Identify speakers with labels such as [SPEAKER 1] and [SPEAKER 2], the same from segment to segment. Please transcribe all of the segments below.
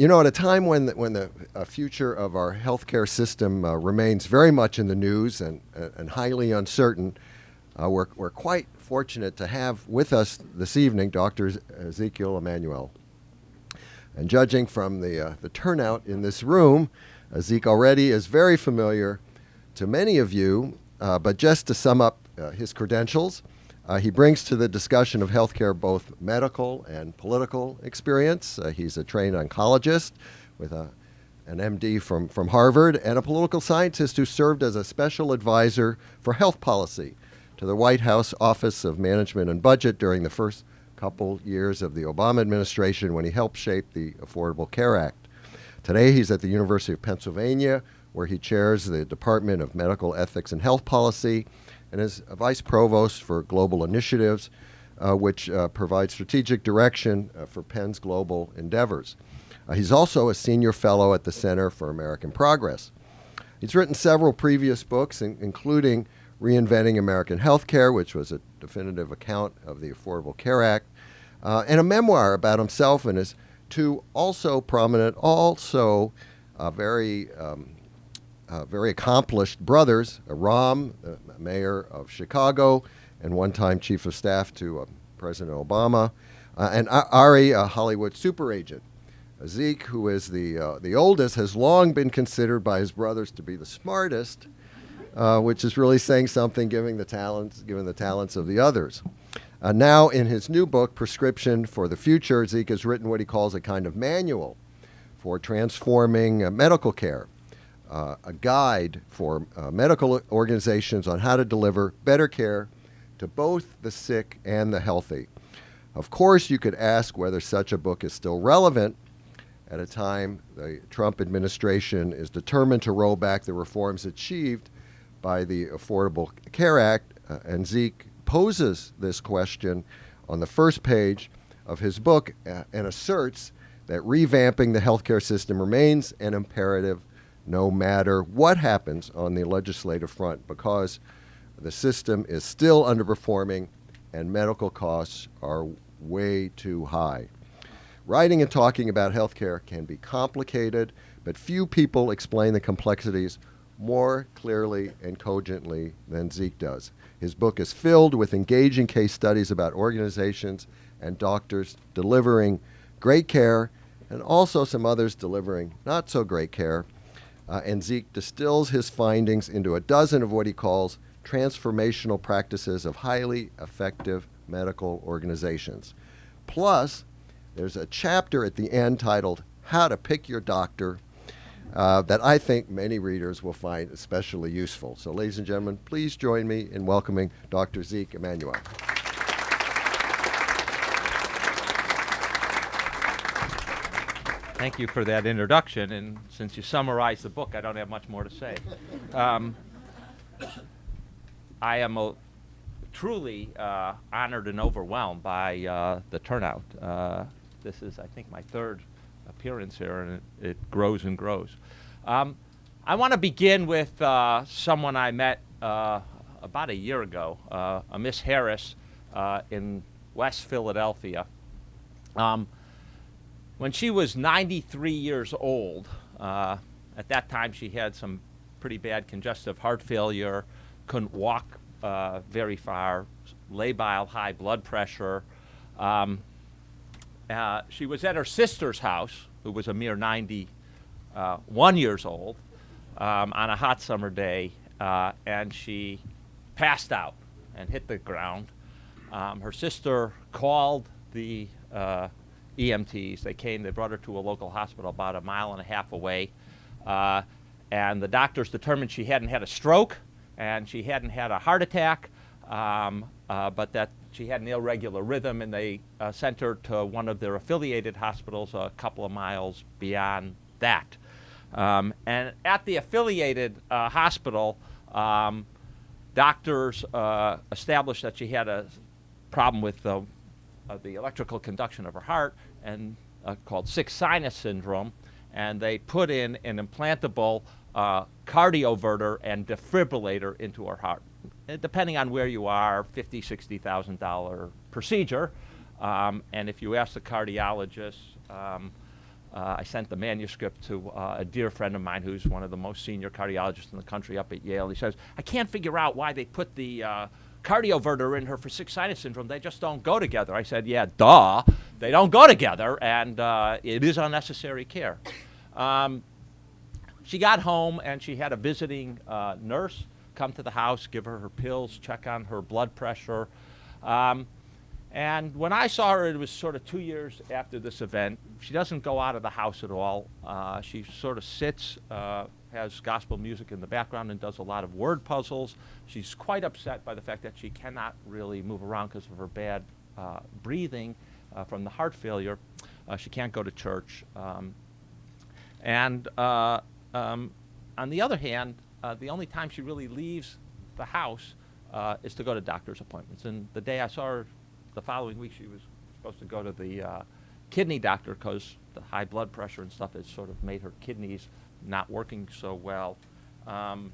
[SPEAKER 1] At a time when the future of our healthcare system remains very much in the news and highly uncertain, we're quite fortunate to have with us this evening Dr. Ezekiel Emanuel. And judging from the turnout in this room, Zeke already is very familiar to many of you, but just to sum up his credentials, he brings to the discussion of healthcare both medical and political experience. He's a trained oncologist with an MD from Harvard and a political scientist who served as a special advisor for health policy to the White House Office of Management and Budget during the first couple years of the Obama administration when he helped shape the Affordable Care Act. Today he's at the University of Pennsylvania, where he chairs the Department of Medical Ethics and Health Policy and is a vice provost for global initiatives, which provides strategic direction for Penn's global endeavors. He's also a senior fellow at the Center for American Progress. He's written several previous books, including Reinventing American Healthcare, which was a definitive account of the Affordable Care Act, and a memoir about himself and his two also prominent, very accomplished brothers, Rahm, mayor of Chicago and one-time chief of staff to President Obama, and Ari, a Hollywood super agent. Zeke, who is the oldest, has long been considered by his brothers to be the smartest, which is really saying something given the talents of the others. Now, in his new book, Prescription for the Future, Zeke has written what he calls a kind of manual for transforming medical care. A guide for medical organizations on how to deliver better care to both the sick and the healthy. Of course, you could ask whether such a book is still relevant at a time the Trump administration is determined to roll back the reforms achieved by the Affordable Care Act, and Zeke poses this question on the first page of his book and asserts that revamping the healthcare system remains an imperative no matter what happens on the legislative front, because the system is still underperforming and medical costs are way too high. Writing and talking about healthcare can be complicated, but few people explain the complexities more clearly and cogently than Zeke does. His book is filled with engaging case studies about organizations and doctors delivering great care and also some others delivering not so great care. And Zeke distills his findings into a dozen of what he calls transformational practices of highly effective medical organizations. Plus, there's a chapter at the end titled How to Pick Your Doctor that I think many readers will find especially useful. So, ladies and gentlemen, please join me in welcoming Dr. Zeke Emanuel.
[SPEAKER 2] Thank you for that introduction, and since you summarized the book, I don't have much more to say. I am truly honored and overwhelmed by the turnout. This is, I think, my third appearance here, and it grows and grows. I want to begin with someone I met about a year ago, a Miss Harris in West Philadelphia. When she was 93 years old, at that time she had some pretty bad congestive heart failure, couldn't walk very far, labile high blood pressure. She was at her sister's house, who was a mere 91 years old, on a hot summer day, and she passed out and hit the ground. Her sister called the EMTs. They came, they brought her to a local hospital about a mile and a half away, and the doctors determined she hadn't had a stroke and she hadn't had a heart attack, but that she had an irregular rhythm, and they sent her to one of their affiliated hospitals a couple of miles beyond that. And at the affiliated hospital, doctors established that she had a problem with the electrical conduction of her heart, and called sick sinus syndrome, and they put in an implantable cardioverter and defibrillator into her heart. Depending on where you are, $50,000, $60,000 procedure. And if you ask the cardiologist, I sent the manuscript to a dear friend of mine who's one of the most senior cardiologists in the country up at Yale. He says, I can't figure out why they put the cardioverter in her for sick sinus syndrome. They just don't go together. I said, yeah, duh. They don't go together, and it is unnecessary care. She got home, and she had a visiting nurse come to the house, give her her pills, check on her blood pressure. And when I saw her, it was sort of 2 years after this event. She doesn't go out of the house at all. She sort of sits, has gospel music in the background, and does a lot of word puzzles. She's quite upset by the fact that she cannot really move around because of her bad breathing from the heart failure. She can't go to church. And on the other hand, the only time she really leaves the house is to go to doctor's appointments. And the day I saw her, the following week, she was supposed to go to the kidney doctor because the high blood pressure and stuff has sort of made her kidneys not working so well. And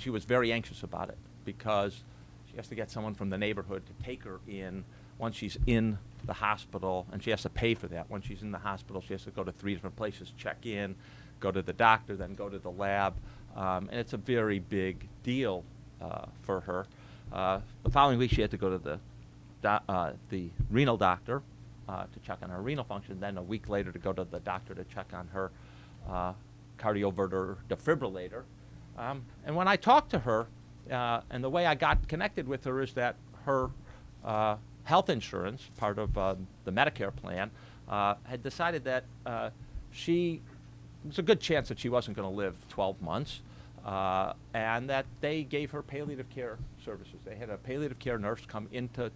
[SPEAKER 2] she was very anxious about it because she has to get someone from the neighborhood to take her in once she's in the hospital, and she has to pay for that. Once she's in the hospital, she has to go to 3 different places, check in, go to the doctor, then go to the lab. And it's a very big deal for her. The following week, she had to go to the renal doctor to check on her renal function, then a week later to go to the doctor to check on her cardioverter defibrillator. And when I talked to her, and the way I got connected with her is that her health insurance, part of the Medicare plan, had decided that there's a good chance that she wasn't going to live 12 months, and that they gave her palliative care services. They had a palliative care nurse come in to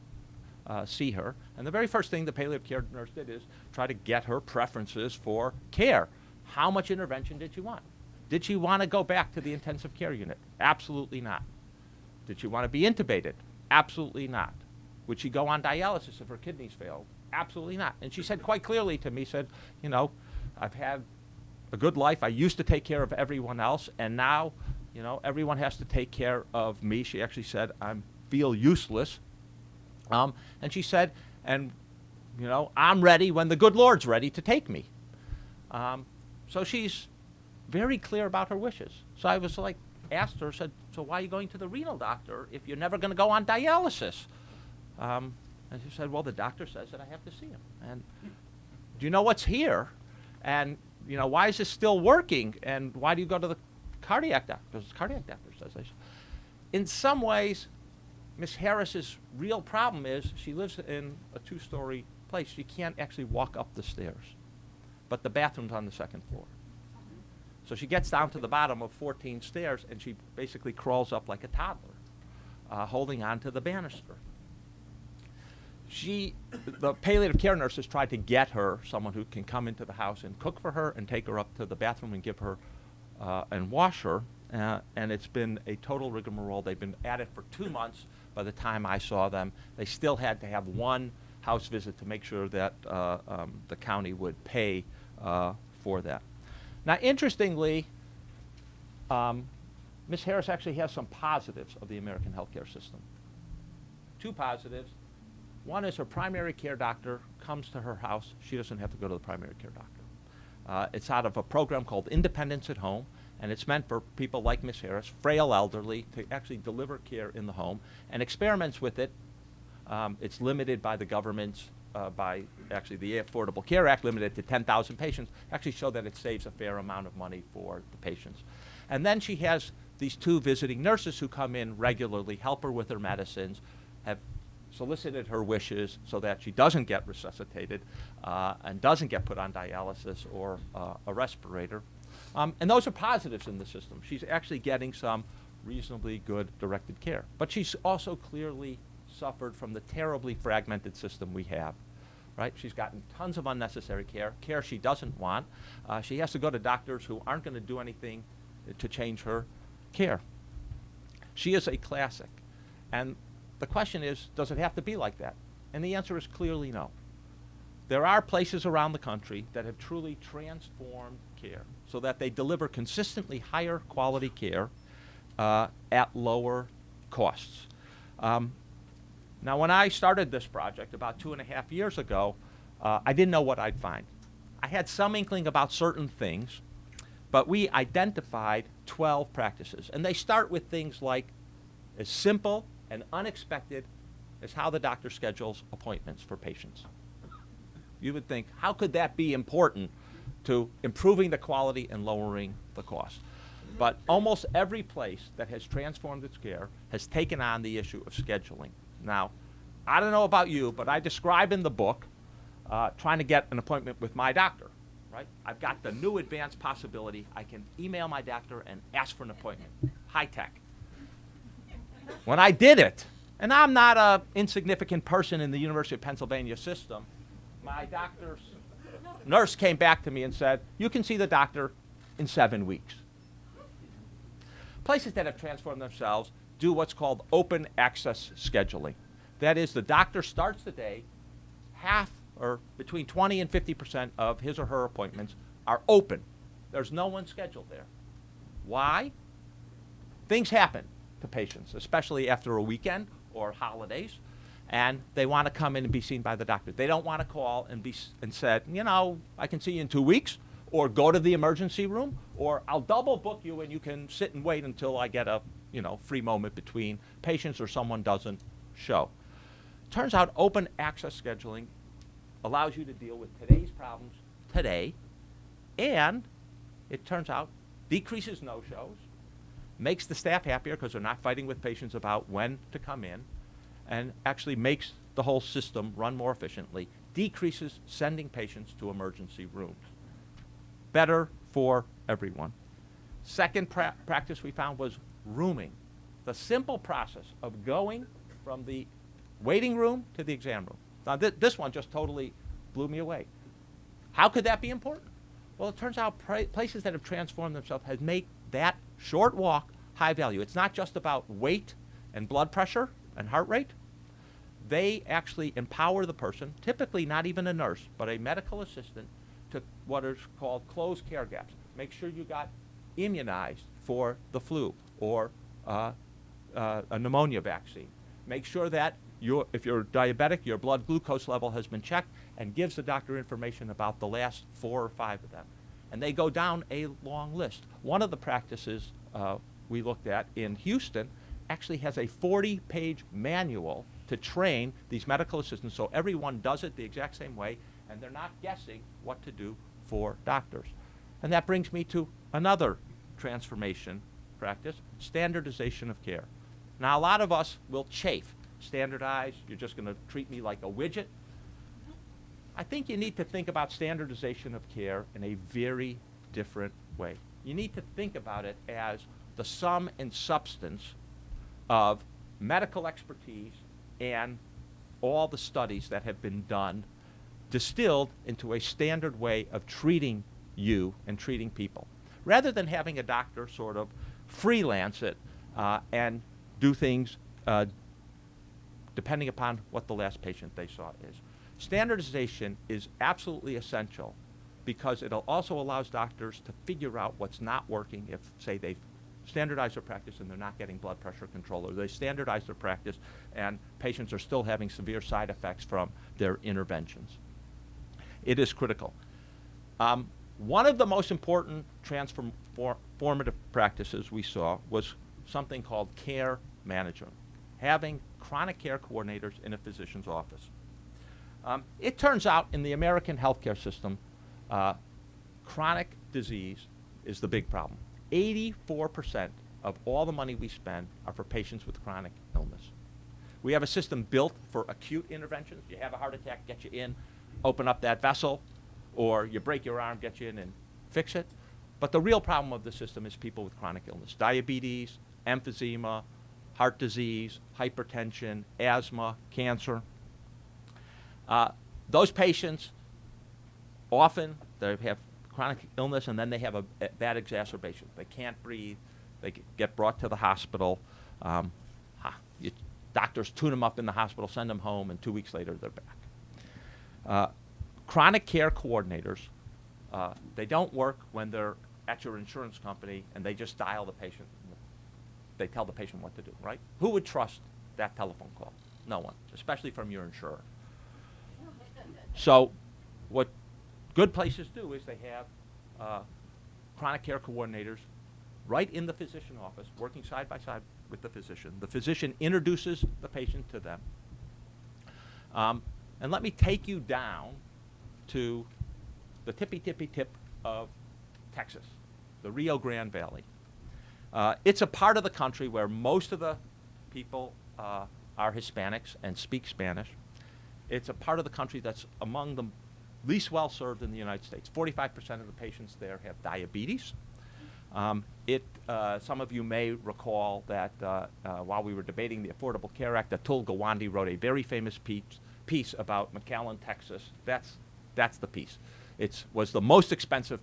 [SPEAKER 2] see her, and the very first thing the palliative care nurse did is try to get her preferences for care. How much intervention did she want? Did she want to go back to the intensive care unit? Absolutely not. Did she want to be intubated? Absolutely not. Would she go on dialysis if her kidneys failed? Absolutely not. And she said quite clearly to me, said, you know, I've had a good life. I used to take care of everyone else, and now, you know, everyone has to take care of me. She actually said, I feel useless. And she said, and, you know, I'm ready when the good Lord's ready to take me. So she's very clear about her wishes. So I was like, asked her, said, so why are you going to the renal doctor if you're never going to go on dialysis? And she said, well, the doctor says that I have to see him. And do you know what's here? And, you know, why is this still working? And why do you go to the cardiac doctor? Because the cardiac doctor says I should. In some ways, Miss Harris's real problem is she lives in a 2-story place. She can't actually walk up the stairs. But the bathroom's on the 2nd floor. So she gets down to the bottom of 14 stairs, and she basically crawls up like a toddler, holding on to the banister. The palliative care nurses tried to get her someone who can come into the house and cook for her and take her up to the bathroom and give her and wash her. And it's been a total rigmarole. They've been at it for 2 months. By the time I saw them, they still had to have one house visit to make sure that the county would pay for that. Now, interestingly, Ms. Harris actually has some positives of the American healthcare system. 2 positives. One is her primary care doctor comes to her house. She doesn't have to go to the primary care doctor. It's out of a program called Independence at Home, and it's meant for people like Ms. Harris, frail elderly, to actually deliver care in the home, and experiments with it. It's limited by the government's, by actually the Affordable Care Act, limited to 10,000 patients, actually show that it saves a fair amount of money for the patients. And then she has these 2 visiting nurses who come in regularly, help her with her medicines, have solicited her wishes so that she doesn't get resuscitated and doesn't get put on dialysis or a respirator. And those are positives in the system. She's actually getting some reasonably good directed care. But she's also clearly suffered from the terribly fragmented system we have. Right? She's gotten tons of unnecessary care she doesn't want. She has to go to doctors who aren't going to do anything to change her care. She is a classic. And the question is, does it have to be like that? And the answer is clearly no. There are places around the country that have truly transformed care so that they deliver consistently higher quality care at lower costs. Now, when I started this project about 2.5 years ago, I didn't know what I'd find. I had some inkling about certain things, but we identified 12 practices. And they start with things like as simple and unexpected as how the doctor schedules appointments for patients. You would think, how could that be important to improving the quality and lowering the cost? But almost every place that has transformed its care has taken on the issue of scheduling. Now, I don't know about you, but I describe in the book trying to get an appointment with my doctor, right? I've got the new advanced possibility. I can email my doctor and ask for an appointment. High tech. When I did it, and I'm not an insignificant person in the University of Pennsylvania system, my doctor's nurse came back to me and said, you can see the doctor in 7 weeks. Places that have transformed themselves do what's called open access scheduling. That is, the doctor starts the day, half or between 20 and 50% of his or her appointments are open. There's no one scheduled there. Why? Things happen to patients, especially after a weekend or holidays, and they want to come in and be seen by the doctor. They don't want to call and said, you know, I can see you in 2 weeks, or go to the emergency room, or I'll double book you and you can sit and wait until I get a, free moment between patients or someone doesn't show. Turns out open access scheduling allows you to deal with today's problems today, and it turns out decreases no-shows, makes the staff happier because they're not fighting with patients about when to come in, and actually makes the whole system run more efficiently, decreases sending patients to emergency rooms. Better for everyone. Second practice we found was rooming. The simple process of going from the waiting room to the exam room. Now, this one just totally blew me away. How could that be important? Well, it turns out places that have transformed themselves have made that short walk high value. It's not just about weight and blood pressure and heart rate. They actually empower the person, typically not even a nurse, but a medical assistant, to what is called close care gaps. Make sure you got immunized for the flu or a pneumonia vaccine. Make sure that if you're diabetic, your blood glucose level has been checked, and gives the doctor information about the last 4 or 5 of them. And they go down a long list. One of the practices we looked at in Houston actually has a 40-page manual to train these medical assistants so everyone does it the exact same way, and they're not guessing what to do for doctors. And that brings me to another transformation practice, standardization of care. Now, a lot of us will chafe. Standardize, you're just going to treat me like a widget. I think you need to think about standardization of care in a very different way. You need to think about it as the sum and substance of medical expertise and all the studies that have been done, distilled into a standard way of treating you and treating people, rather than having a doctor sort of freelance it and do things depending upon what the last patient they saw is. Standardization is absolutely essential because it also allows doctors to figure out what's not working if, say, they've standardized their practice and they're not getting blood pressure control, or they standardize their practice and patients are still having severe side effects from their interventions. It is critical. One of the most important transformative practices we saw was something called care management, having chronic care coordinators in a physician's office. It turns out in the American healthcare system, chronic disease is the big problem. 84% of all the money we spend are for patients with chronic illness. We have a system built for acute interventions. You have a heart attack, get you in, open up that vessel, or you break your arm, get you in and fix it. But the real problem of the system is people with chronic illness, diabetes, emphysema, heart disease, hypertension, asthma, cancer. Those patients, often they have chronic illness and then they have a bad exacerbation. They can't breathe. They get brought to the hospital. Doctors tune them up in the hospital, send them home, and 2 weeks later they're back. Chronic care coordinators, they don't work when they're at your insurance company and they just dial the patient. They tell the patient what to do, right? Who would trust that telephone call? No one, especially from your insurer. So what good places do is they have chronic care coordinators right in the physician office, working side by side with the physician. The physician introduces the patient to them. And let me take you down to the tippy tip of Texas, the Rio Grande Valley. It's a part of the country where most of the people are Hispanics and speak Spanish. It's a part of the country that's among the least well served in the United States. 45% of the patients there have diabetes. Some of you may recall that while we were debating the Affordable Care Act, Atul Gawande wrote a very famous piece about McAllen, Texas. That's the piece. It was the most expensive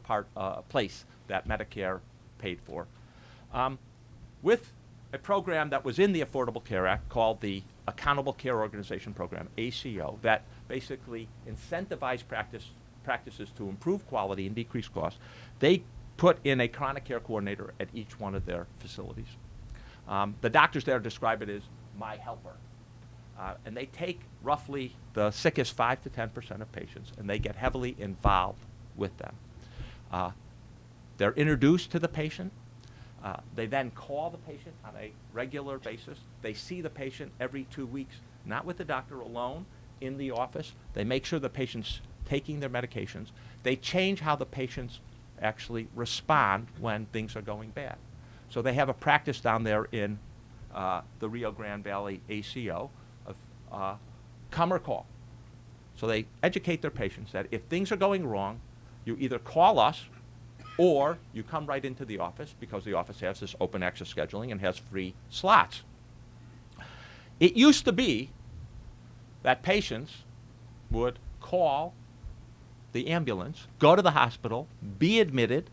[SPEAKER 2] place that Medicare paid for. With a program that was in the Affordable Care Act called the Accountable Care Organization Program, ACO, that basically incentivized practices to improve quality and decrease costs. They put in a chronic care coordinator at each one of their facilities. The doctors there describe it as my helper. And they take roughly the sickest 5 to 10% of patients, and they get heavily involved with them. They're introduced to the patient. They then call the patient on a regular basis. They see the patient every 2 weeks, not with the doctor alone, in the office. They make sure the patient's taking their medications. They change how the patients actually respond when things are going bad. So they have a practice down there in the Rio Grande Valley ACO of come or call. So they educate their patients that if things are going wrong, you either call us or you come right into the office, because the office has this open access scheduling and has free slots. It used to be that patients would call the ambulance, go to the hospital, be admitted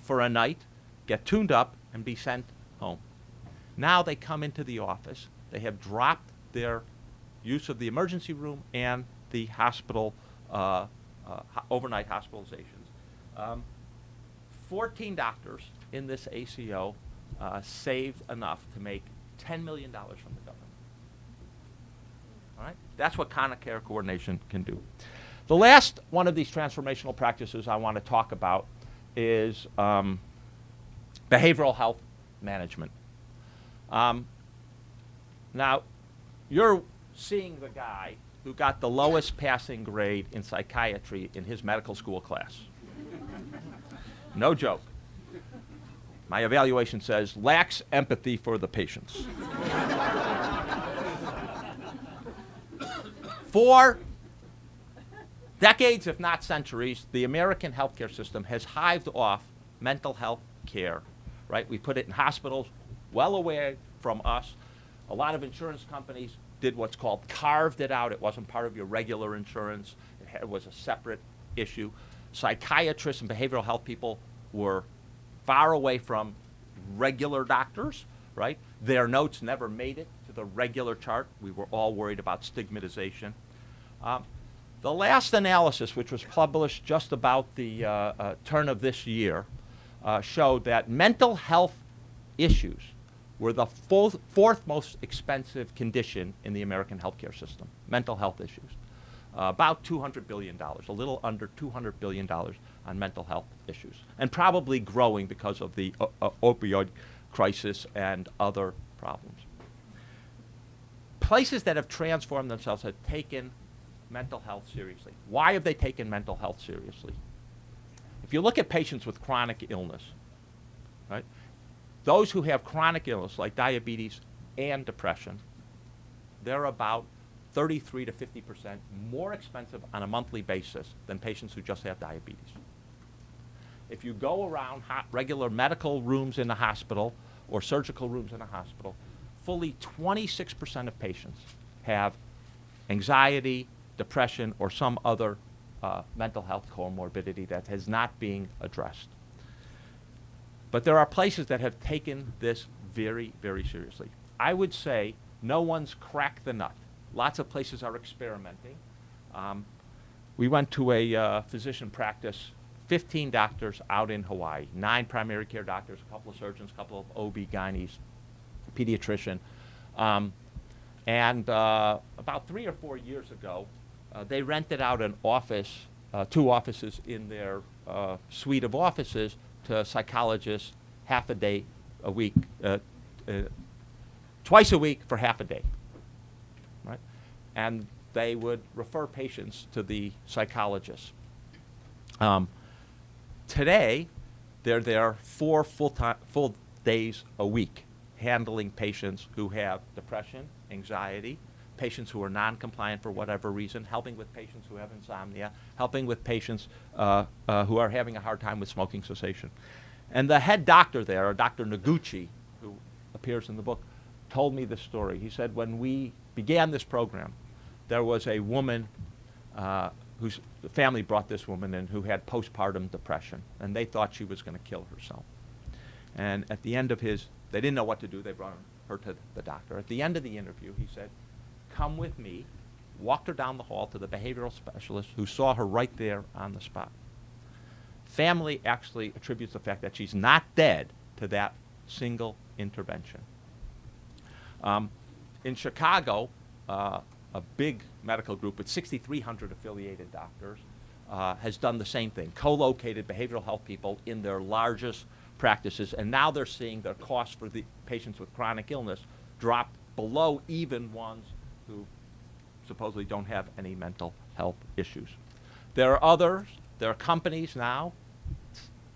[SPEAKER 2] for a night, get tuned up, and be sent home. Now they come into the office. They have dropped their use of the emergency room and the hospital, overnight hospitalizations. 14 doctors in this ACO saved enough to make $10 million from the government. All right? That's what chronic care coordination can do. The last one of these transformational practices I want to talk about is behavioral health management. Now, you're seeing the guy who got the lowest passing grade in psychiatry in his medical school class. No joke. My evaluation says lacks empathy for the patients. For decades, if not centuries, the American healthcare system has hived off mental health care, right? We put it in hospitals well away from us. A lot of insurance companies did what's called carved it out. It wasn't part of your regular insurance. It was a separate issue. Psychiatrists and behavioral health people were far away from regular doctors, right? Their notes never made it to the regular chart. We were all worried about stigmatization. The last analysis, which was published just about the turn of this year, showed that mental health issues were the fourth most expensive condition in the American healthcare system, mental health issues. About $200 billion, a little under $200 billion on mental health issues, and probably growing because of the opioid crisis and other problems. Places that have transformed themselves have taken mental health seriously. Why have they taken mental health seriously? If you look at patients with chronic illness, right, those who have chronic illness like diabetes and depression, they're about 33 to 50% more expensive on a monthly basis than patients who just have diabetes. If you go around regular medical rooms in the hospital or surgical rooms in a hospital, fully 26% of patients have anxiety, depression, or some other mental health comorbidity that is not being addressed. But there are places that have taken this very, very seriously. I would say no one's cracked the nut. Lots of places are experimenting. We went to a physician practice, 15 doctors out in Hawaii, 9 primary care doctors, a couple of surgeons, a couple of OB-GYNs, pediatrician. And about 3 or 4 years ago, they rented out an office 2 offices in their suite of offices to psychologists half a day a week, twice a week for half a day, right? And they would refer patients to the psychologists. Today, they're there 4 full days a week, handling patients who have depression, anxiety, patients who are non-compliant for whatever reason, helping with patients who have insomnia, helping with patients who are having a hard time with smoking cessation. And the head doctor there, Dr. Noguchi, who appears in the book, told me this story. He said, when we began this program, there was a woman whose family brought this woman in who had postpartum depression, and they thought she was going to kill herself. And at the end of they didn't know what to do. They brought her to the doctor. At the end of the interview, he said, come with me, walked her down the hall to the behavioral specialist who saw her right there on the spot. Family actually attributes the fact that she's not dead to that single intervention. In Chicago, a big medical group with 6,300 affiliated doctors has done the same thing, co-located behavioral health people in their largest practices, and now they're seeing their costs for the patients with chronic illness drop below even ones who supposedly don't have any mental health issues. There are companies now.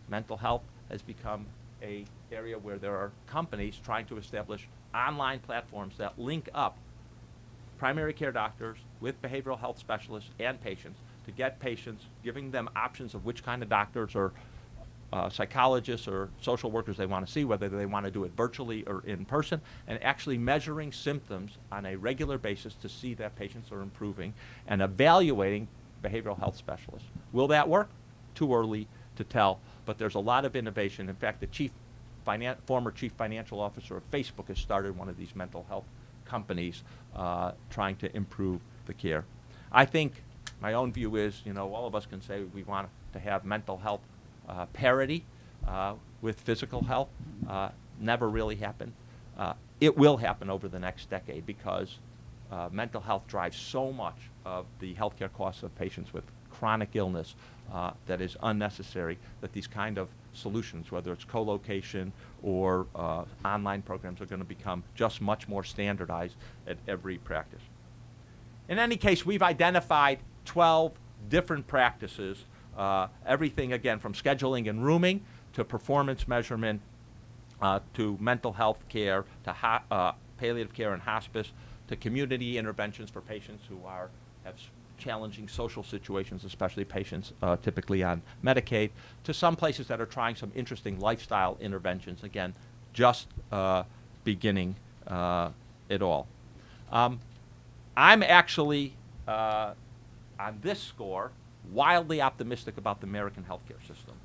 [SPEAKER 2] Mental health has become an area where there are companies trying to establish online platforms that link up primary care doctors with behavioral health specialists and patients to get patients, giving them options of which kind of doctors or psychologists or social workers they want to see, whether they want to do it virtually or in person, and actually measuring symptoms on a regular basis to see that patients are improving and evaluating behavioral health specialists. Will that work? Too early to tell, but there's a lot of innovation. In fact, the former chief financial officer of Facebook has started one of these mental health companies trying to improve the care. I think my own view is, all of us can say we want to have mental health parity with physical health. Never really happened. It will happen over the next decade because mental health drives so much of the healthcare costs of patients with chronic illness that is unnecessary, that these kind of solutions, whether it's co-location or online programs, are going to become just much more standardized at every practice. In any case, we've identified 12 different practices, everything, again, from scheduling and rooming to performance measurement to mental health care to palliative care and hospice to community interventions for patients who have challenging social situations, especially patients typically on Medicaid, to some places that are trying some interesting lifestyle interventions, again, just beginning it all. I'm actually, on this score, wildly optimistic about the American healthcare system.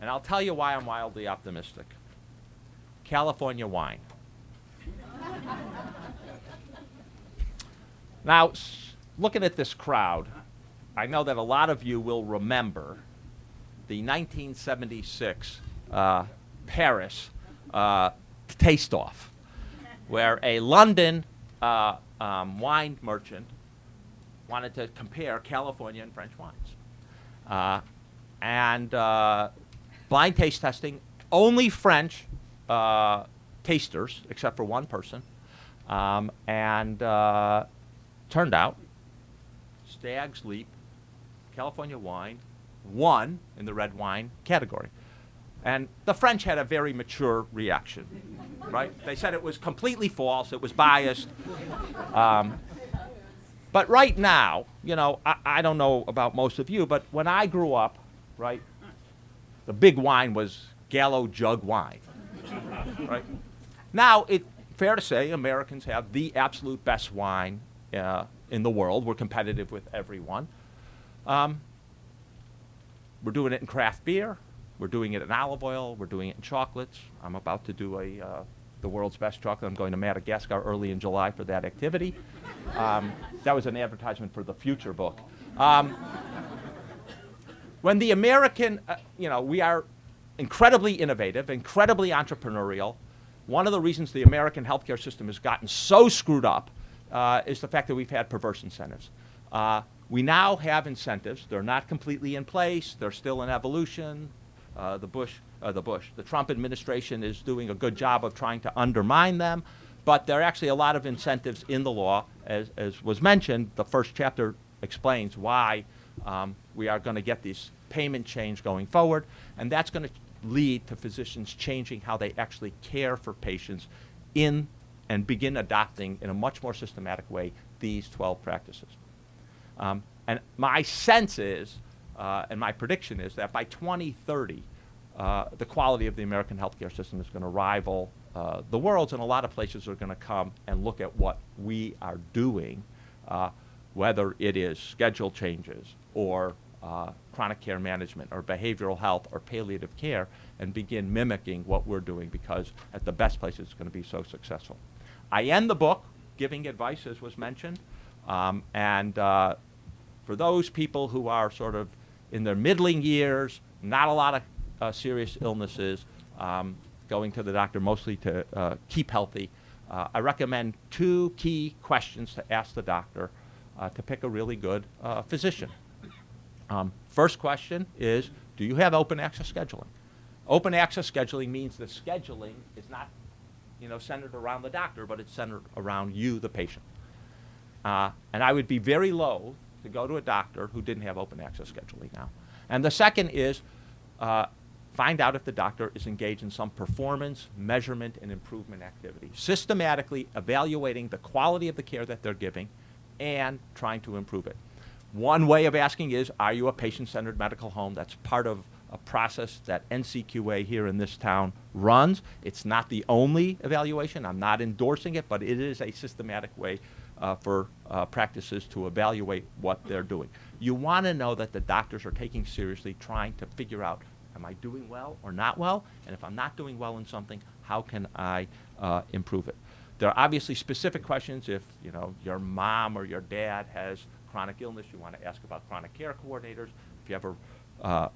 [SPEAKER 2] And I'll tell you why I'm wildly optimistic. California wine. Now, looking at this crowd, I know that a lot of you will remember the 1976 Paris taste-off, where a London wine merchant wanted to compare California and French wines. And blind taste testing, only French tasters, except for one person, and turned out Stag's Leap, California wine, won in the red wine category. And the French had a very mature reaction, right? They said it was completely false, it was biased. But right now, I don't know about most of you, but when I grew up, right, the big wine was Gallo jug wine, right? Now, it's fair to say Americans have the absolute best wine in the world. We're competitive with everyone. We're doing it in craft beer. We're doing it in olive oil. We're doing it in chocolates. I'm about to do the world's best chocolate. I'm going to Madagascar early in July for that activity. That was an advertisement for the future book. When the American, we are incredibly innovative, incredibly entrepreneurial. One of the reasons the American healthcare system has gotten so screwed up is the fact that we've had perverse incentives. We now have incentives. They're not completely in place. They're still in evolution. The Trump administration is doing a good job of trying to undermine them, but there are actually a lot of incentives in the law. As was mentioned, the first chapter explains why we are going to get this payment change going forward, and that's going to lead to physicians changing how they actually care for patients and begin adopting in a much more systematic way these 12 practices. And my sense is, and my prediction is, that by 2030, the quality of the American healthcare system is going to rival the world's, and a lot of places are going to come and look at what we are doing, whether it is schedule changes or chronic care management or behavioral health or palliative care, and begin mimicking what we're doing, because at the best places it's going to be so successful. I end the book giving advice, as was mentioned, and for those people who are sort of in their middling years, not a lot of serious illnesses, going to the doctor mostly to keep healthy, I recommend 2 key questions to ask the doctor to pick a really good physician. First question is, do you have open access scheduling? Open access scheduling means that scheduling is not, centered around the doctor, but it's centered around you, the patient. And I would be very loath to go to a doctor who didn't have open access scheduling now. And the second is find out if the doctor is engaged in some performance, measurement, and improvement activity, systematically evaluating the quality of the care that they're giving and trying to improve it. One way of asking is, are you a patient-centered medical home? That's part of a process that NCQA here in this town runs. It's not the only evaluation. I'm not endorsing it, but it is a systematic way for practices to evaluate what they're doing. You want to know that the doctors are taking seriously trying to figure out, am I doing well or not well? And if I'm not doing well in something, how can I improve it? There are obviously specific questions. If your mom or your dad has chronic illness, you want to ask about chronic care coordinators. If you have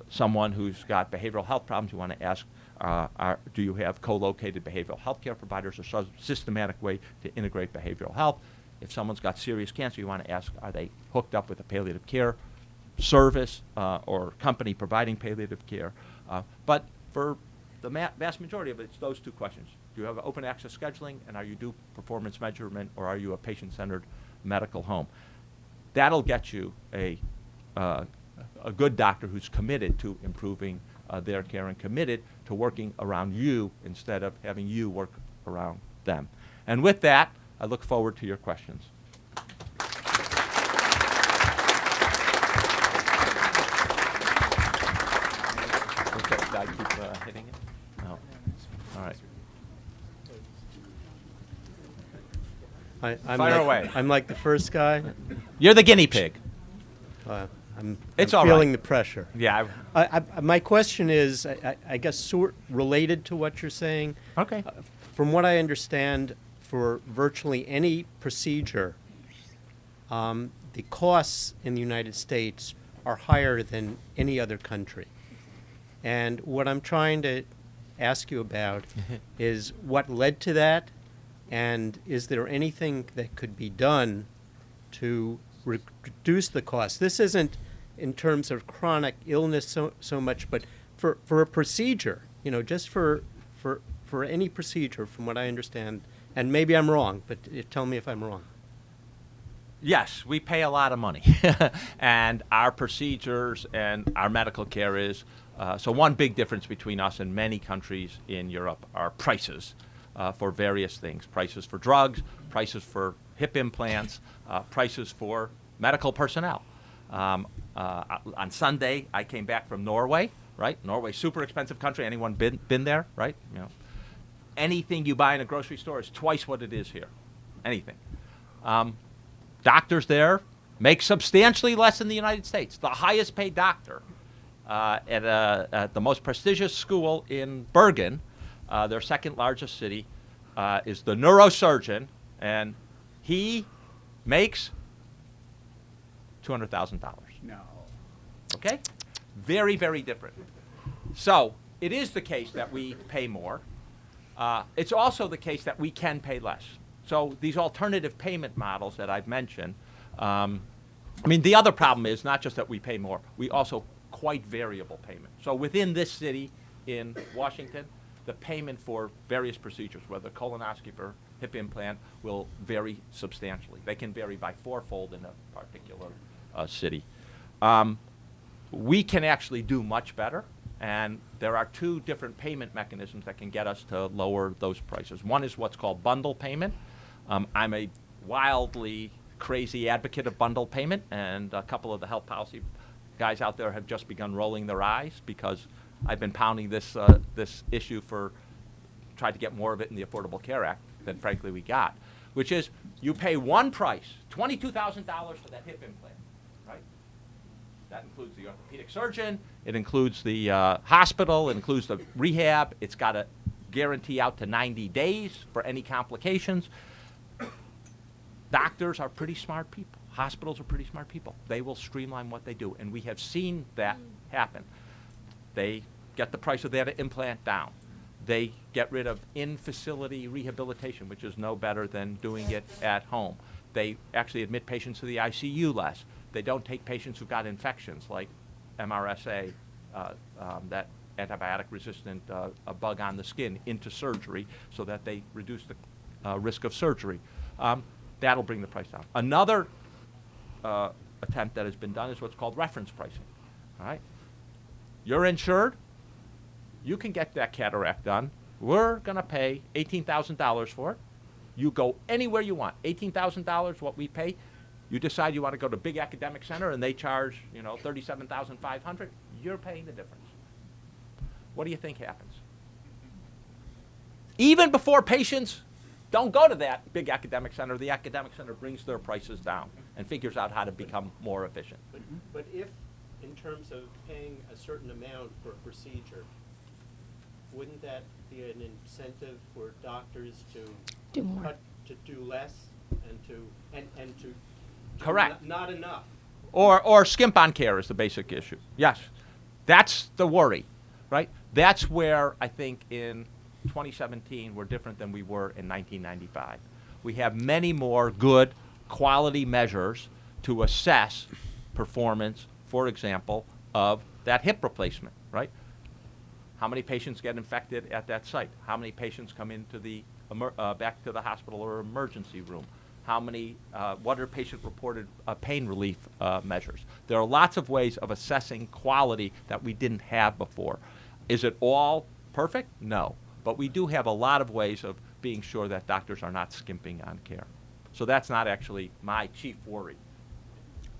[SPEAKER 2] someone who's got behavioral health problems, you want to ask, do you have co-located behavioral health care providers, or some systematic way to integrate behavioral health? If someone's got serious cancer, you want to ask, are they hooked up with a palliative care service or company providing palliative care? But for the vast majority of it, it's those 2 questions. Do you have open access scheduling, and are you do performance measurement, or are you a patient-centered medical home? That'll get you a good doctor who's committed to improving their care and committed to working around you instead of having you work around them. And with that, I look forward to your questions. Okay, did I keep hitting it? No. All right. Fire away.
[SPEAKER 3] I'm like the first guy.
[SPEAKER 2] You're the guinea pig.
[SPEAKER 3] I'm
[SPEAKER 2] all
[SPEAKER 3] feeling
[SPEAKER 2] right.
[SPEAKER 3] the pressure.
[SPEAKER 2] Yeah.
[SPEAKER 3] My question is, I guess, sort related to what you're saying.
[SPEAKER 2] Okay.
[SPEAKER 3] From what I understand, for virtually any procedure, the costs in the United States are higher than any other country. And what I'm trying to ask you about is what led to that, and is there anything that could be done to reduce the cost? This isn't in terms of chronic illness so much, but for a procedure, just for any procedure, from what I understand, and maybe I'm wrong, but tell me if I'm wrong.
[SPEAKER 2] Yes, we pay a lot of money, and our procedures and our medical care is, so one big difference between us and many countries in Europe are prices for various things. Prices for drugs, prices for hip implants, prices for medical personnel. On Sunday, I came back from Norway, right? Norway, super expensive country. Anyone been there, right? Anything you buy in a grocery store is twice what it is here. Anything. Doctors there make substantially less in the United States. The highest paid doctor at the most prestigious school in Bergen, their second largest city, is the neurosurgeon, and he makes $200,000.
[SPEAKER 4] No.
[SPEAKER 2] Okay? Very, very different. So it is the case that we pay more. It's also the case that we can pay less. So these alternative payment models that I've mentioned, I mean, the other problem is not just that we pay more, we also quite variable payment. So within this city in Washington, the payment for various procedures, whether colonoscopy or hip implant, will vary substantially. They can vary by fourfold in a particular city. We can actually do much better, and there are two different payment mechanisms that can get us to lower those prices. One is what's called bundle payment. I'm a wildly crazy advocate of bundle payment, and a couple of the health policy guys out there have just begun rolling their eyes because I've been pounding this issue tried to get more of it in the Affordable Care Act than frankly we got, which is you pay one price, $22,000 for that hip implant, right? That includes the orthopedic surgeon, it includes the hospital, it includes the rehab, it's got a guarantee out to 90 days for any complications. Doctors are pretty smart people. Hospitals are pretty smart people. They will streamline what they do, and we have seen that happen. They get the price of that implant down. They get rid of in-facility rehabilitation, which is no better than doing it at home. They actually admit patients to the ICU less. They don't take patients who've got infections like MRSA, that antibiotic-resistant bug on the skin, into surgery so that they reduce the risk of surgery. That'll bring the price down. Another attempt that has been done is what's called reference pricing. All right? You're insured. You can get that cataract done. We're going to pay $18,000 for it. You go anywhere you want. $18,000, what we pay. You decide you want to go to a big academic center and they charge, $37,500. You're paying the difference. What do you think happens? Even before patients don't go to that big academic center, the academic center brings their prices down and figures out how to become more efficient.
[SPEAKER 3] But if, in terms of paying a certain amount for a procedure, wouldn't that be an incentive for doctors to
[SPEAKER 4] Do more.
[SPEAKER 3] to do less and to do
[SPEAKER 2] Correct.
[SPEAKER 3] not enough?
[SPEAKER 2] Or skimp on care is the basic issue. Yes. That's the worry, right? That's where I think in 2017 we're different than we were in 1995. We have many more good quality measures to assess performance, for example, of that hip replacement, right? How many patients get infected at that site? How many patients come into the back to the hospital or emergency room? How many, what are patient-reported pain relief measures? There are lots of ways of assessing quality that we didn't have before. Is it all perfect? No. But we do have a lot of ways of being sure that doctors are not skimping on care. So that's not actually my chief worry.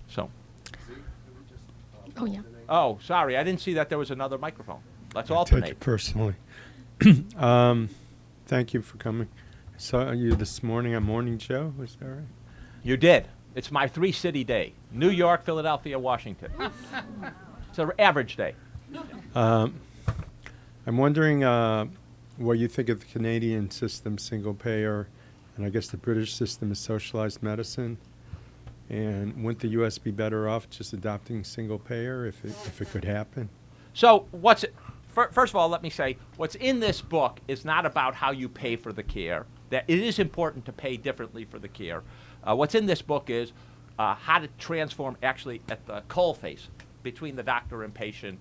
[SPEAKER 2] So.
[SPEAKER 4] Oh, yeah.
[SPEAKER 2] Oh, sorry. I didn't see that there was another microphone. Let's
[SPEAKER 5] I take
[SPEAKER 2] alternate.
[SPEAKER 5] it personally. Thank you for coming. I saw you this morning on Morning Joe. Was that right?
[SPEAKER 2] You did. It's my 3-city day. New York, Philadelphia, Washington. It's an average day.
[SPEAKER 5] I'm wondering what you think of the Canadian system, single payer, and I guess the British system is socialized medicine. And wouldn't the U.S. be better off just adopting single payer if it could happen?
[SPEAKER 2] So first of all, let me say, what's in this book is not about how you pay for the care. That it is important to pay differently for the care. What's in this book is how to transform actually at the coalface between the doctor and patient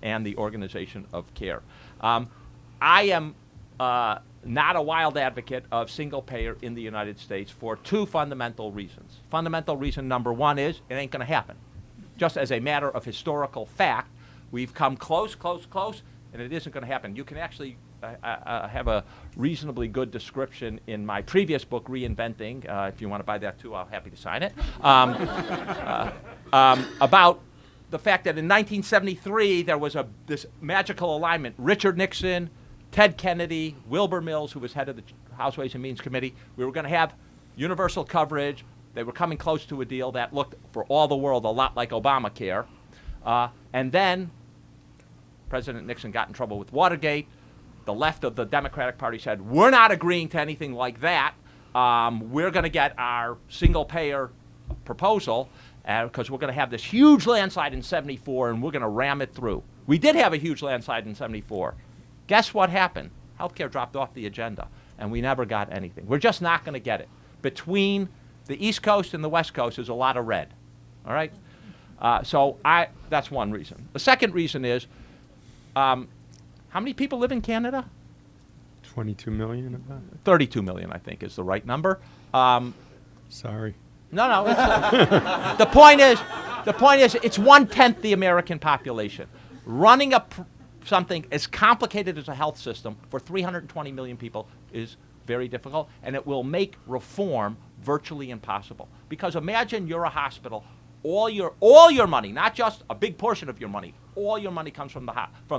[SPEAKER 2] and the organization of care. I am not a wild advocate of single payer in the United States for two fundamental reasons. Fundamental reason number one is it ain't going to happen. Just as a matter of historical fact, we've come close, and it isn't going to happen. You can actually have a reasonably good description in my previous book, Reinventing. If you want to buy that too, I'm happy to sign it. About the fact that in 1973 there was this magical alignment. Richard Nixon, Ted Kennedy, Wilbur Mills, who was head of the House Ways and Means Committee. We were going to have universal coverage. They were coming close to a deal that looked, for all the world, a lot like Obamacare. And then President Nixon got in trouble with Watergate. The left of the Democratic Party said, we're not agreeing to anything like that. We're going to get our single-payer proposal because we're going to have this huge landslide in 74, and we're going to ram it through. We did have a huge landslide in 74. Guess what happened? Healthcare dropped off the agenda, and we never got anything. We're just not going to get it. Between the East Coast and the West Coast is a lot of red. All right? That's one reason. The second reason is, how many people live in Canada?
[SPEAKER 5] 22 million about?
[SPEAKER 2] 32 million, I think, is the right number.
[SPEAKER 5] Sorry.
[SPEAKER 2] No. It's, the point is, it's 1/10 the American population. Running something as complicated as a health system for 320 million people is very difficult, and it will make reform virtually impossible. Because imagine you're a hospital, all your money, not just a big portion of your money, all your money comes from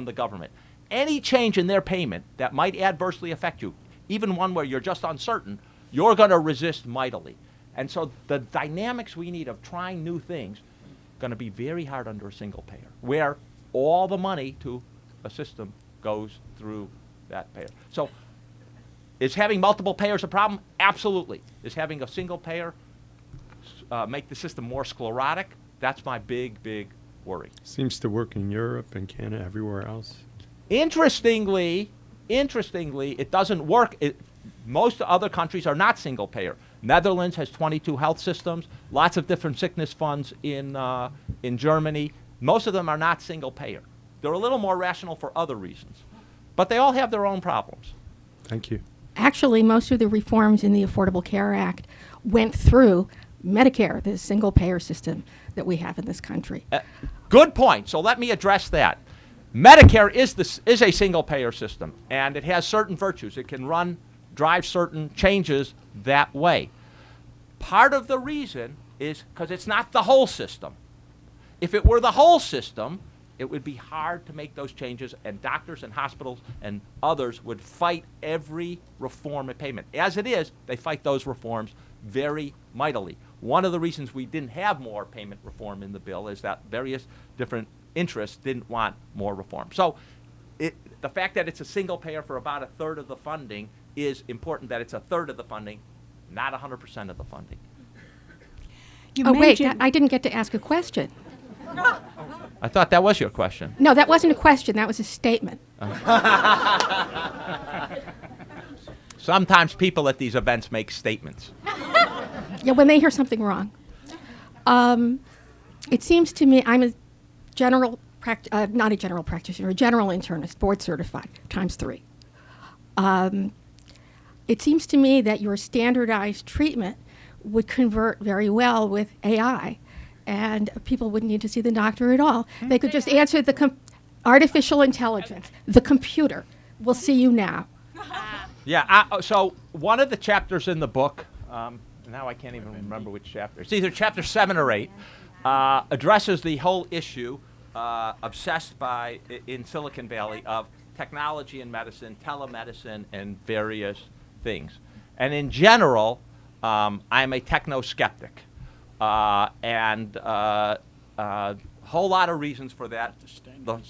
[SPEAKER 2] the government. Any change in their payment that might adversely affect you, even one where you're just uncertain, you're going to resist mightily. And so the dynamics we need of trying new things going to be very hard under a single payer, where all the money to a system goes through that payer. So is having multiple payers a problem? Absolutely. Is having a single payer make the system more sclerotic? That's my big, big worry.
[SPEAKER 5] Seems to work in Europe and Canada, everywhere else.
[SPEAKER 2] Interestingly, it doesn't work. Most other countries are not single payer. Netherlands has 22 health systems, lots of different sickness funds in Germany. Most of them are not single payer. They're a little more rational for other reasons, but they all have their own problems.
[SPEAKER 5] Thank you.
[SPEAKER 4] Actually, most of the reforms in the Affordable Care Act went through Medicare, the single-payer system that we have in this country.
[SPEAKER 2] Good point. So let me address that. Medicare is a single-payer system, and it has certain virtues. It can drive certain changes that way. Part of the reason is because it's not the whole system. If it were the whole system, it would be hard to make those changes, and doctors and hospitals and others would fight every reform in payment. As it is, they fight those reforms very mightily. One of the reasons we didn't have more payment reform in the bill is that various different interests didn't want more reform. So the fact that it's a single payer for about a third of the funding is important, that it's a third of the funding, not 100% of the funding.
[SPEAKER 4] I didn't get to ask a question.
[SPEAKER 2] I thought that was your question.
[SPEAKER 4] No, that wasn't a question. That was a statement.
[SPEAKER 2] Sometimes people at these events make statements.
[SPEAKER 4] Yeah, when they hear something wrong. It seems to me, I'm a not a general practitioner, a general internist, board certified, times 3. It seems to me that your standardized treatment would convert very well with AI, and people wouldn't need to see the doctor at all. They could just answer the artificial intelligence. The computer will see you now.
[SPEAKER 2] Yeah, so one of the chapters in the book, now I can't even remember which chapter, it's either chapter 7 or 8, addresses the whole issue obsessed by, in Silicon Valley, of technology in medicine, telemedicine, and various things. And in general, I'm a techno-skeptic. And a whole lot of reasons for that.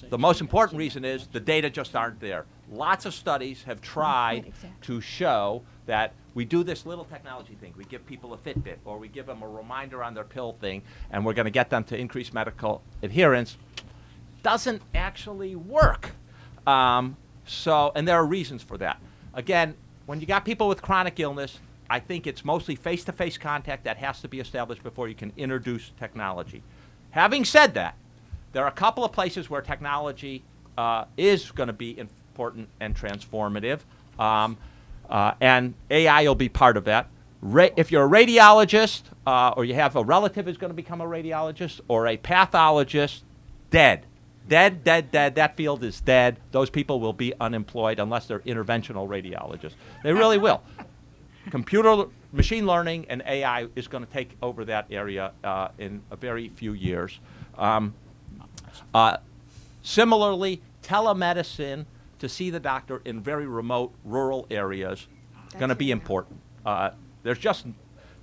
[SPEAKER 2] The most important reason is the data just aren't there. Lots of studies have tried to show that we do this little technology thing. We give people a Fitbit, or we give them a reminder on their pill thing, and we're going to get them to increase medical adherence. Doesn't actually work. And there are reasons for that. Again, when you got people with chronic illness, I think it's mostly face-to-face contact that has to be established before you can introduce technology. Having said that, there are a couple of places where technology is going to be important and transformative, and AI will be part of that. If you're a radiologist, or you have a relative who's going to become a radiologist, or a pathologist, dead. That field is dead. Those people will be unemployed unless they're interventional radiologists. They really will. Machine learning and AI is going to take over that area in a very few years. Similarly, telemedicine to see the doctor in very remote rural areas is going to be important. There's just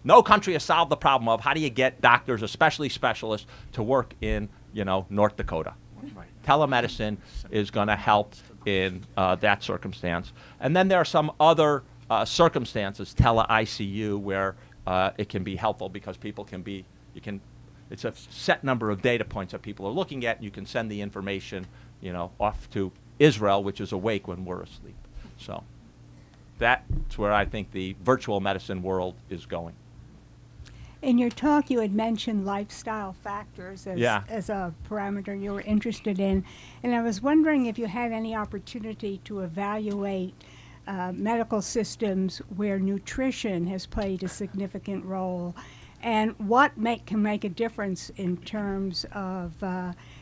[SPEAKER 2] no country has solved the problem of how do you get doctors, especially specialists, to work in North Dakota. Telemedicine is going to help in that circumstance. And then there are some other circumstances, tele-ICU, where it can be helpful because people it's a set number of data points that people are looking at, and you can send the information, off to Israel, which is awake when we're asleep. So that's where I think the virtual medicine world is going.
[SPEAKER 6] In your talk, you had mentioned lifestyle factors
[SPEAKER 2] Yeah.
[SPEAKER 6] as a parameter you were interested in. And I was wondering if you had any opportunity to evaluate medical systems where nutrition has played a significant role and what can make a difference in terms of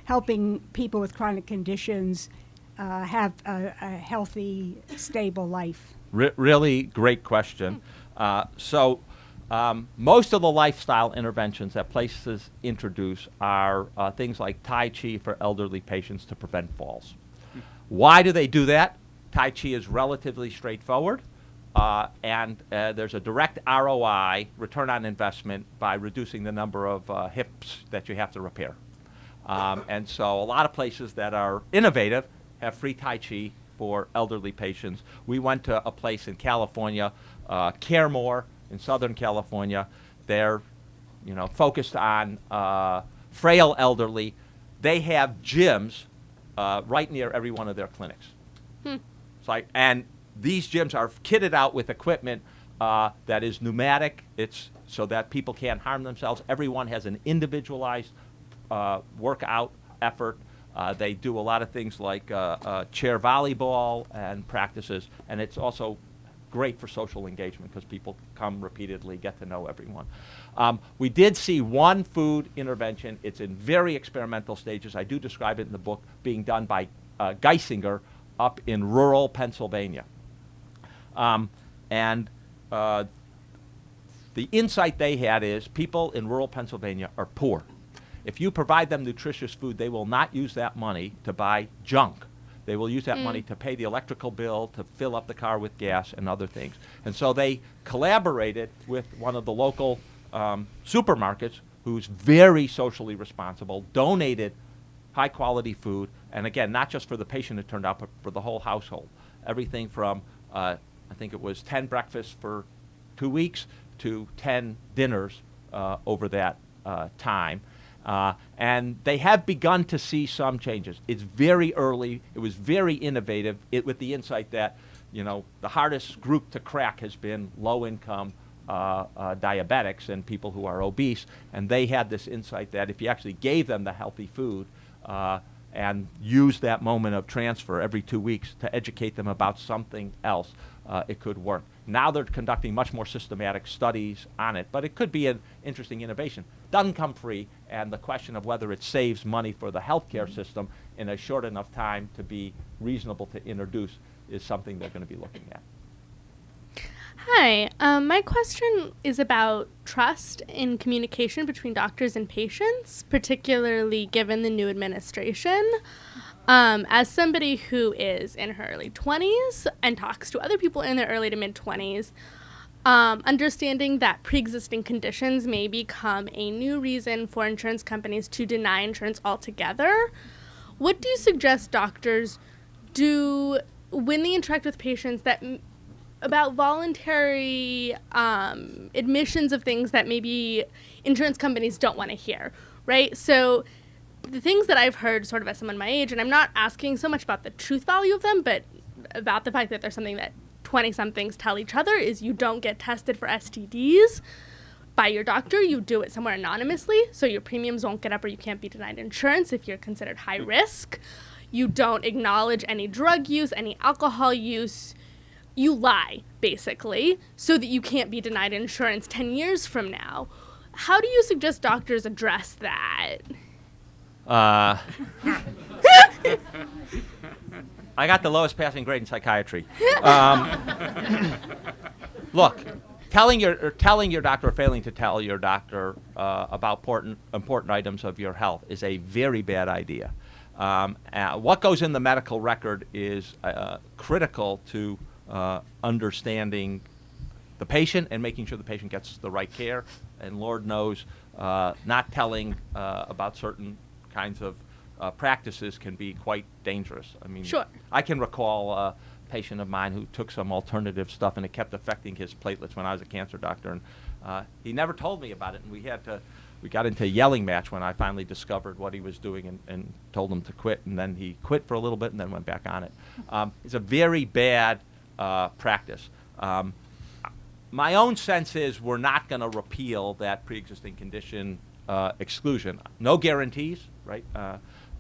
[SPEAKER 6] helping people with chronic conditions have a healthy, stable life.
[SPEAKER 2] Really great question. Most of the lifestyle interventions that places introduce are things like Tai Chi for elderly patients to prevent falls. Why do they do that? Tai Chi is relatively straightforward, and there's a direct ROI, return on investment, by reducing the number of hips that you have to repair. And so a lot of places that are innovative have free Tai Chi for elderly patients. We went to a place in California, Caremore in Southern California. They're, focused on frail elderly. They have gyms right near every one of their clinics. And these gyms are kitted out with equipment that is pneumatic. It's so that people can't harm themselves. Everyone has an individualized workout effort. They do a lot of things like chair volleyball and practices, and it's also great for social engagement because people come repeatedly, get to know everyone. We did see one food intervention. It's in very experimental stages. I do describe it in the book, being done by Geisinger up in rural Pennsylvania. The insight they had is people in rural Pennsylvania are poor. If you provide them nutritious food, they will not use that money to buy junk. They will use that money to pay the electrical bill, to fill up the car with gas and other things. And so they collaborated with one of the local supermarkets who's very socially responsible, donated high quality food, and again, not just for the patient it turned out, but for the whole household. Everything from, I think it was 10 breakfasts for 2 weeks to 10 dinners over that time. And they have begun to see some changes. It's very early. It was very innovative with the insight that, the hardest group to crack has been low-income diabetics and people who are obese. And they had this insight that if you actually gave them the healthy food and used that moment of transfer every 2 weeks to educate them about something else, it could work. Now they're conducting much more systematic studies on it, but it could be an interesting innovation. Doesn't come free, and the question of whether it saves money for the healthcare system in a short enough time to be reasonable to introduce is something they're going to be looking at.
[SPEAKER 7] Hi, my question is about trust in communication between doctors and patients, particularly given the new administration. As somebody who is in her early 20s and talks to other people in their early to mid 20s, understanding that pre-existing conditions may become a new reason for insurance companies to deny insurance altogether, what do you suggest doctors do when they interact with patients about voluntary admissions of things that maybe insurance companies don't want to hear, right? So the things that I've heard sort of as someone my age, and I'm not asking so much about the truth value of them, but about the fact that there's something that 20-somethings tell each other is you don't get tested for STDs by your doctor. You do it somewhere anonymously, so your premiums won't get up or you can't be denied insurance if you're considered high risk. You don't acknowledge any drug use, any alcohol use. You lie, basically, so that you can't be denied insurance 10 years from now. How do you suggest doctors address that?
[SPEAKER 2] I got the lowest passing grade in psychiatry. Look, telling your doctor or failing to tell your doctor about important items of your health is a very bad idea. What goes in the medical record is critical to understanding the patient and making sure the patient gets the right care. And Lord knows, not telling about certain kinds of practices can be quite dangerous. I mean,
[SPEAKER 7] Sure.
[SPEAKER 2] I can recall a patient of mine who took some alternative stuff and it kept affecting his platelets when I was a cancer doctor, and he never told me about it, and we got into a yelling match when I finally discovered what he was doing and told him to quit, and then he quit for a little bit and then went back on it. It's a very bad practice. My own sense is we're not going to repeal that pre-existing condition exclusion. No guarantees, right,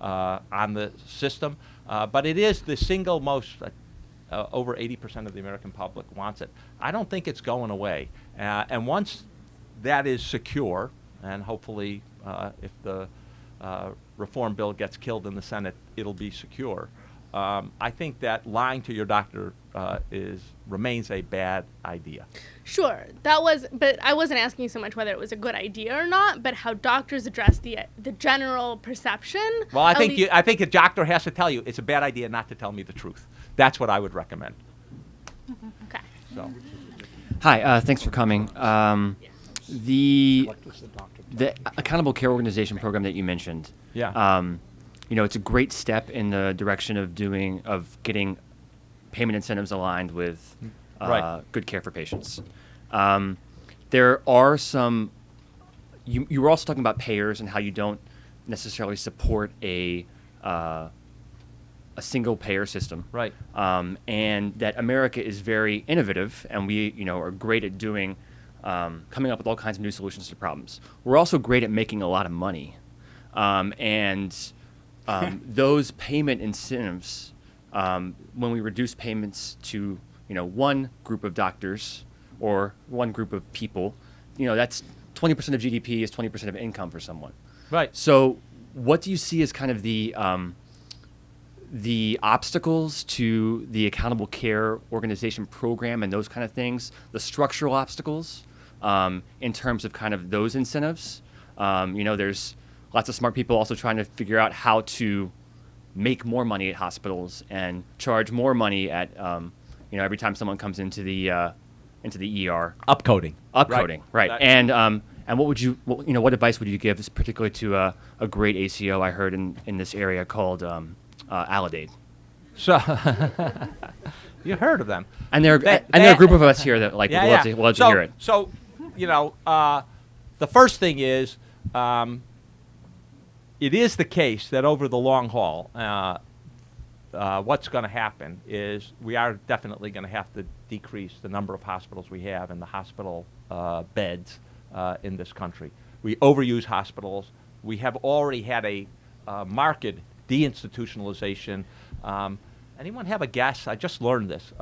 [SPEAKER 2] on the system, but it is the single most, over 80% of the American public wants it. I don't think it's going away. And once that is secure, and hopefully if the reform bill gets killed in the Senate, it'll be secure. I think that lying to your doctor remains a bad idea.
[SPEAKER 7] Sure, but I wasn't asking so much whether it was a good idea or not, but how doctors address the general perception.
[SPEAKER 2] Well, I think a doctor has to tell you it's a bad idea not to tell me the truth. That's what I would recommend.
[SPEAKER 7] Okay.
[SPEAKER 2] So,
[SPEAKER 8] Hi, thanks for coming. The Accountable Care Organization program that you mentioned.
[SPEAKER 2] yeah.
[SPEAKER 8] It's a great step in the direction of getting payment incentives aligned with
[SPEAKER 2] Right.
[SPEAKER 8] good care for patients. There are some. You were also talking about payers and how you don't necessarily support a single payer system.
[SPEAKER 2] Right.
[SPEAKER 8] And that America is very innovative, and we are great at doing coming up with all kinds of new solutions to problems. We're also great at making a lot of money, and those payment incentives, when we reduce payments to one group of doctors or one group of people, that's 20% of GDP is 20% of income for someone.
[SPEAKER 2] Right.
[SPEAKER 8] So, what do you see as kind of the obstacles to the Accountable Care Organization program and those kind of things, the structural obstacles in terms of kind of those incentives? There's lots of smart people also trying to figure out how to make more money at hospitals and charge more money at every time someone comes into the ER.
[SPEAKER 2] Upcoding.
[SPEAKER 8] Right. And what advice would you give, particularly to a great ACO I heard in this area called Aledade?
[SPEAKER 2] So, you heard of them.
[SPEAKER 8] And there are a group of us here that would love to hear it.
[SPEAKER 2] So, the first thing is, it is the case that over the long haul, what's going to happen is we are definitely going to have to decrease the number of hospitals we have and the hospital beds in this country. We overuse hospitals. We have already had a marked deinstitutionalization. Anyone have a guess? I just learned this.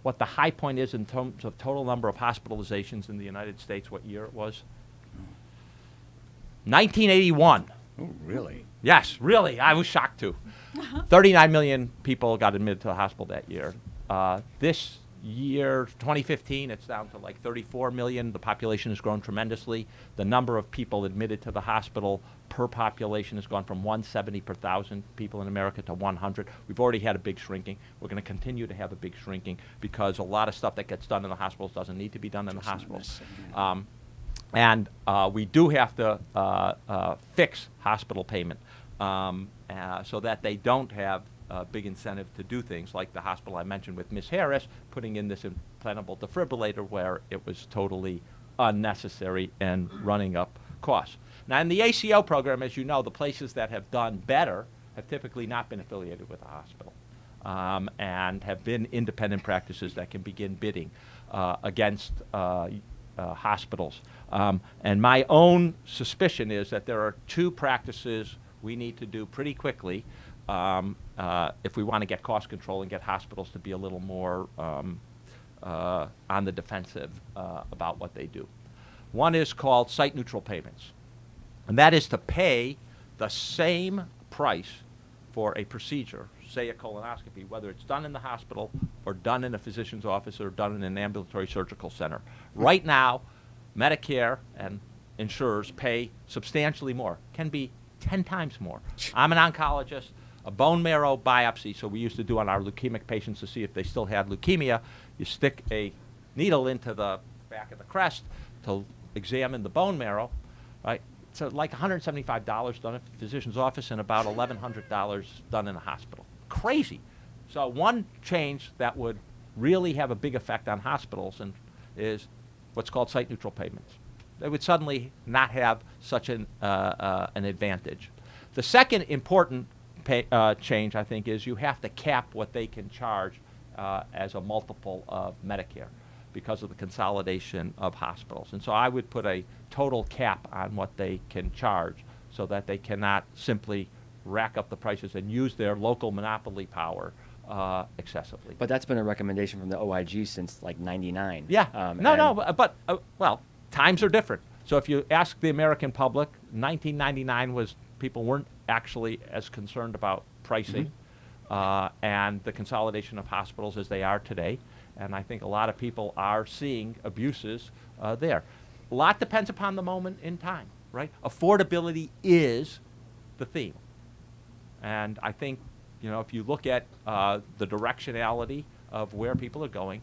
[SPEAKER 2] What the high point is in terms of total number of hospitalizations in the United States, what year it was? 1981.
[SPEAKER 9] Oh, really?
[SPEAKER 2] Yes, really. I was shocked too. 39 million people got admitted to the hospital that year. This year, 2015, it's down to like 34 million. The population has grown tremendously. The number of people admitted to the hospital per population has gone from 170 per thousand people in America to 100. We've already had a big shrinking. We're going to continue to have a big shrinking because a lot of stuff that gets done in the hospitals doesn't need to be done in the hospitals. And we do have to fix hospital payment so that they don't have a big incentive to do things like the hospital I mentioned with Miss Harris, putting in this implantable defibrillator where it was totally unnecessary and running up costs. Now, in the ACO program, as you know, the places that have done better have typically not been affiliated with a hospital and have been independent practices that can begin bidding against hospitals. And my own suspicion is that there are two practices we need to do pretty quickly if we want to get cost control and get hospitals to be a little more on the defensive about what they do. One is called site-neutral payments, and that is to pay the same price for a procedure, say a colonoscopy, whether it's done in the hospital or done in a physician's office or done in an ambulatory surgical center. Right now, Medicare and insurers pay substantially more, can be 10 times more. I'm an oncologist. A bone marrow biopsy, so we used to do on our leukemic patients to see if they still had leukemia. You stick a needle into the back of the crest to examine the bone marrow, right? So like $175 done at the physician's office and about $1,100 done in a hospital. Crazy. So one change that would really have a big effect on hospitals is what's called site-neutral payments. They would suddenly not have such an advantage. The second important change, I think, is you have to cap what they can charge as a multiple of Medicare. because of the consolidation of hospitals. And so I would put a total cap on what they can charge so that they cannot simply rack up the prices and use their local monopoly power excessively.
[SPEAKER 8] But that's been a recommendation from the OIG since like '99.
[SPEAKER 2] Yeah. Well, times are different. So if you ask the American public, 1999 was people weren't actually as concerned about pricing and the consolidation of hospitals as they are today. And I think a lot of people are seeing abuses there. A lot depends upon the moment in time, right? Affordability is the theme. And I think, if you look at the directionality of where people are going,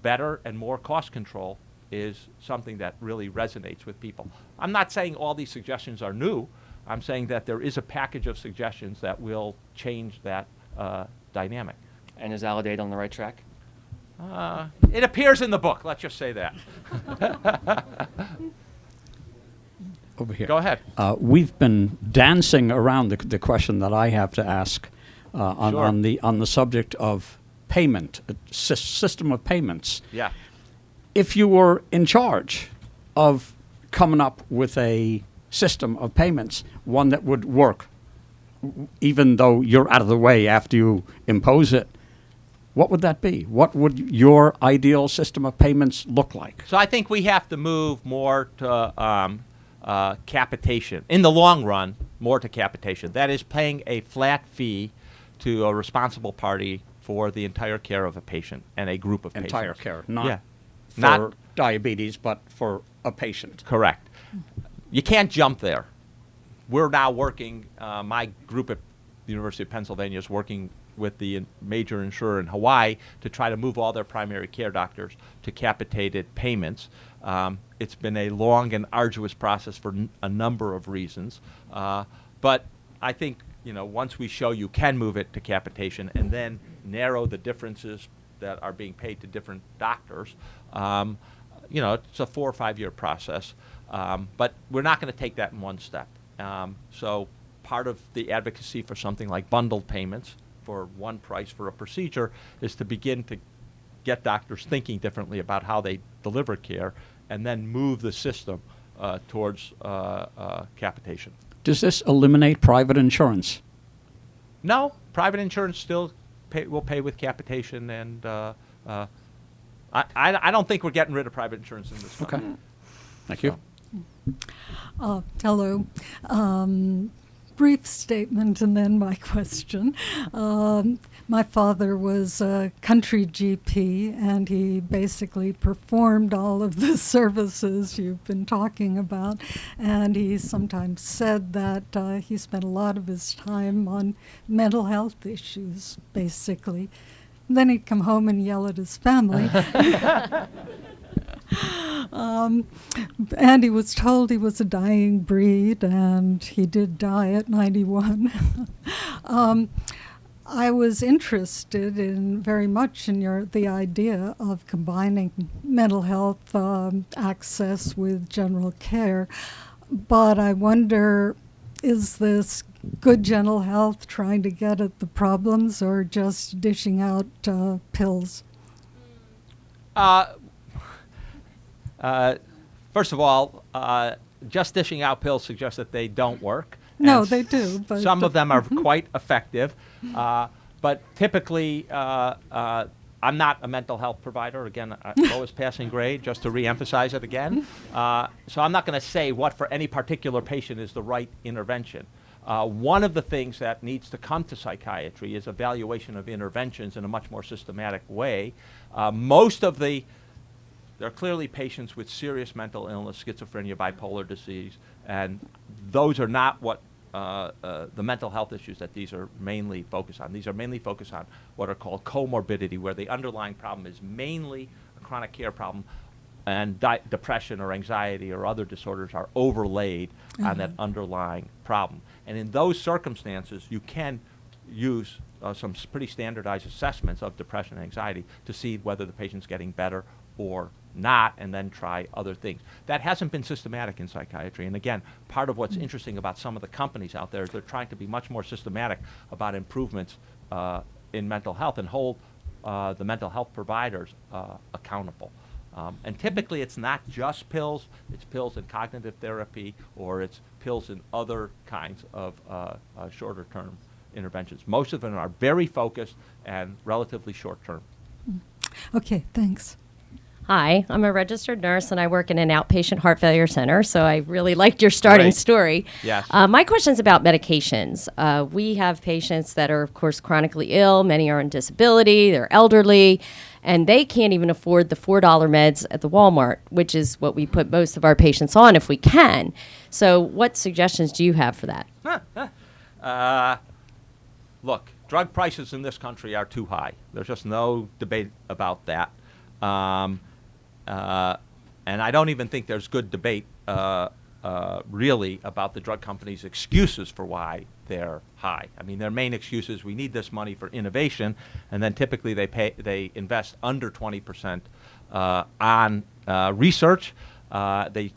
[SPEAKER 2] better and more cost control is something that really resonates with people. I'm not saying all these suggestions are new. I'm saying that there is a package of suggestions that will change that dynamic.
[SPEAKER 8] And is Aledade on the right track?
[SPEAKER 2] It appears in the book, let's just say that.
[SPEAKER 9] Over here.
[SPEAKER 2] Go ahead.
[SPEAKER 9] We've been dancing around the question that I have to ask
[SPEAKER 2] Sure.
[SPEAKER 9] on the subject of payment, system of payments.
[SPEAKER 2] Yeah.
[SPEAKER 9] If you were in charge of coming up with a system of payments, one that would work, even though you're out of the way after you impose it, what would that be? What would your ideal system of payments look like?
[SPEAKER 2] So I think we have to move more to capitation. In the long run, more to capitation. That is paying a flat fee to a responsible party for the entire care of a patient and a group of
[SPEAKER 9] Entire
[SPEAKER 2] patients.
[SPEAKER 9] care, not
[SPEAKER 2] Yeah.
[SPEAKER 9] for
[SPEAKER 2] Not-
[SPEAKER 9] diabetes, but for a patient.
[SPEAKER 2] Correct. You can't jump there. We're now working, my group at the University of Pennsylvania is working with the major insurer in Hawaii to try to move all their primary care doctors to capitated payments. It's been a long and arduous process for a number of reasons. But I think, once we show you can move it to capitation and then narrow the differences that are being paid to different doctors, it's a 4 or 5 year process. But we're not going to take that in one step. So part of the advocacy for something like bundled payments for one price for a procedure is to begin to get doctors thinking differently about how they deliver care and then move the system towards capitation.
[SPEAKER 9] Does this eliminate private insurance?
[SPEAKER 2] No, private insurance still will pay with capitation, and I don't think we're getting rid of private insurance in this country.
[SPEAKER 9] Okay. Thank you.
[SPEAKER 10] Hello. Brief statement and then my question. My father was a country GP, and he basically performed all of the services you've been talking about. And he sometimes said that he spent a lot of his time on mental health issues, basically. And then he'd come home and yell at his family. And he was told he was a dying breed, and he did die at 91. I was interested very much in the idea of combining mental health access with general care, but I wonder, is this good general health trying to get at the problems or just dishing out pills?
[SPEAKER 2] First of all, just dishing out pills suggests that they don't work.
[SPEAKER 10] No,
[SPEAKER 2] and
[SPEAKER 10] they do. But
[SPEAKER 2] some of them are quite effective. But typically, I'm not a mental health provider. Again, lowest passing grade, just to reemphasize it again. So I'm not going to say what for any particular patient is the right intervention. One of the things that needs to come to psychiatry is evaluation of interventions in a much more systematic way. There are clearly patients with serious mental illness, schizophrenia, bipolar disease, and those are not what the mental health issues that these are mainly focused on. These are mainly focused on what are called comorbidity, where the underlying problem is mainly a chronic care problem, and depression or anxiety or other disorders are overlaid on that underlying problem. And in those circumstances, you can use some pretty standardized assessments of depression and anxiety to see whether the patient's getting better or not, and then try other things. That hasn't been systematic in psychiatry. And again, part of what's interesting about some of the companies out there is they're trying to be much more systematic about improvements in mental health and hold the mental health providers accountable. And typically it's not just pills, it's pills in cognitive therapy, or it's pills in other kinds of shorter term interventions. Most of them are very focused and relatively short term.
[SPEAKER 10] Okay, thanks.
[SPEAKER 11] Hi, I'm a registered nurse and I work in an outpatient heart failure center, so I really liked your starting
[SPEAKER 2] Great.
[SPEAKER 11] story.
[SPEAKER 2] Yes.
[SPEAKER 11] My question is about medications. We have patients that are, of course, chronically ill. Many are on disability, they're elderly, and they can't even afford the $4 meds at the Walmart, which is what we put most of our patients on if we can. So what suggestions do you have for that?
[SPEAKER 2] Look, drug prices in this country are too high. There's just no debate about that. And I don't even think there's good debate really about the drug companies' excuses for why they're high. I mean, their main excuse is we need this money for innovation, and then typically they invest under 20% on research. They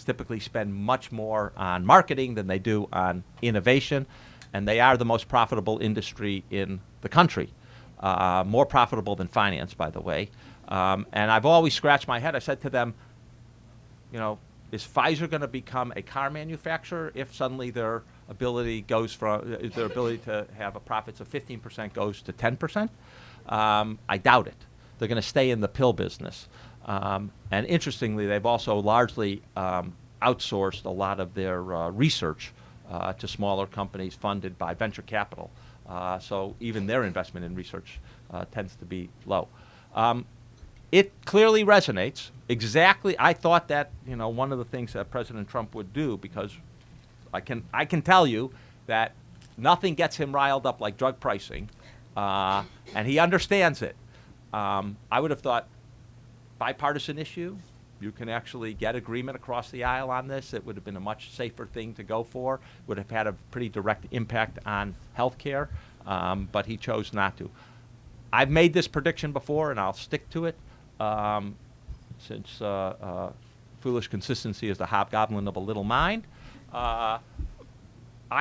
[SPEAKER 2] typically spend much more on marketing than they do on innovation, and they are the most profitable industry in the country, more profitable than finance, by the way. And I've always scratched my head. I said to them, you know, is Pfizer going to become a car manufacturer if suddenly their ability to have a profits of 15% goes to 10%? I doubt it. They're going to stay in the pill business. And interestingly, they've also largely outsourced a lot of their research to smaller companies funded by venture capital. So even their investment in research tends to be low. It clearly resonates. Exactly, I thought that, you know, one of the things that President Trump would do, because I can tell you that nothing gets him riled up like drug pricing, and he understands it. I would have thought bipartisan issue. You can actually get agreement across the aisle on this. It would have been a much safer thing to go for. Would have had a pretty direct impact on health care, but he chose not to. I've made this prediction before, and I'll stick to it. Since foolish consistency is the hobgoblin of a little mind. I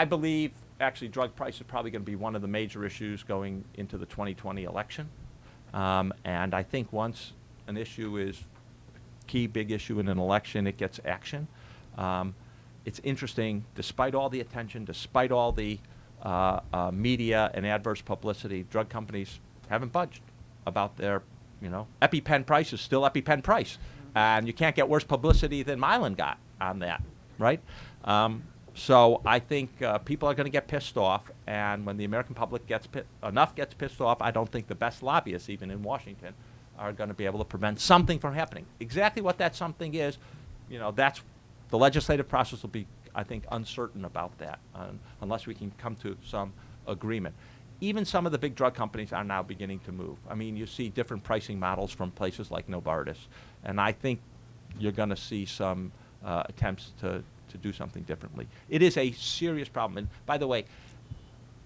[SPEAKER 2] believe actually drug price is probably going to be one of the major issues going into the 2020 election. And I think once an issue is a key big issue in an election, it gets action. It's interesting, despite all the attention, despite all the media and adverse publicity, drug companies haven't budged about their, you know, EpiPen price is still EpiPen price. And you can't get worse publicity than Mylan got on that, right? So I think people are going to get pissed off, and when the American public gets pissed off, I don't think the best lobbyists, even in Washington, are going to be able to prevent something from happening. Exactly what that something is, you know, that's the legislative process will be, I think, uncertain about that unless we can come to some agreement. Even some of the big drug companies are now beginning to move. I mean, you see different pricing models from places like Novartis, and I think you're going to see some attempts to do something differently. It is a serious problem. And by the way,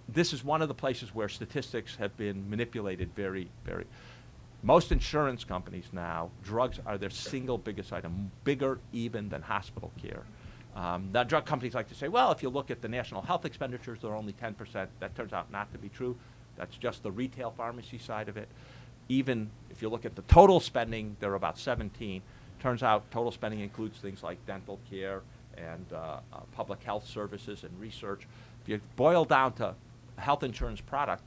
[SPEAKER 2] this is one of the places where statistics have been manipulated very, very. Most insurance companies now, drugs are their single biggest item, bigger even than hospital care. Now, drug companies like to say, well, if you look at the national health expenditures, they're only 10%. That turns out not to be true. That's just the retail pharmacy side of it. Even if you look at the total spending, they're about 17. Turns out total spending includes things like dental care and public health services and research. If you boil down to a health insurance product,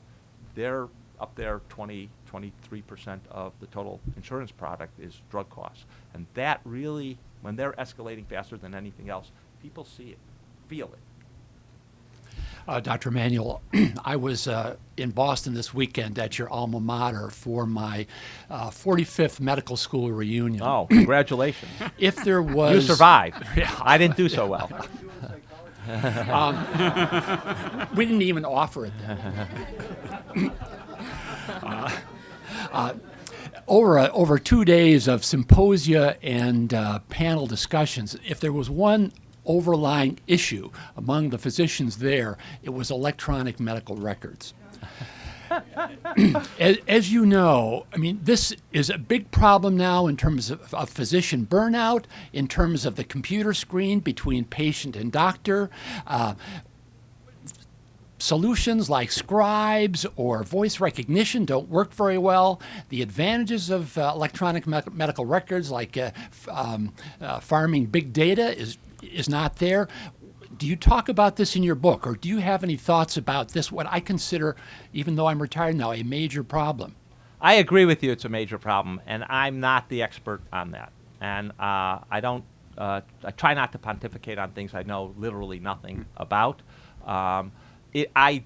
[SPEAKER 2] they're up there 20, 23% of the total insurance product is drug costs. And that really, when they're escalating faster than anything else, people see it, feel it.
[SPEAKER 12] Dr. Emmanuel, I was in Boston this weekend at your alma mater for my 45th medical school reunion.
[SPEAKER 2] Oh, congratulations.
[SPEAKER 12] If there was...
[SPEAKER 2] You survived. I didn't do so well.
[SPEAKER 12] We didn't even offer it then. Over 2 days of symposia and panel discussions, if there was one overlying issue among the physicians there, it was electronic medical records. As you know, I mean, this is a big problem now in terms of physician burnout, in terms of the computer screen between patient and doctor. solutions like scribes or voice recognition don't work very well. The advantages of electronic medical records like farming big data is not there. Do you talk about this in your book, or do you have any thoughts about this, what I consider, even though I'm retired now, a major problem?
[SPEAKER 2] I agree with you. It's a major problem, and I'm not the expert on that. And I try not to pontificate on things I know literally nothing about. I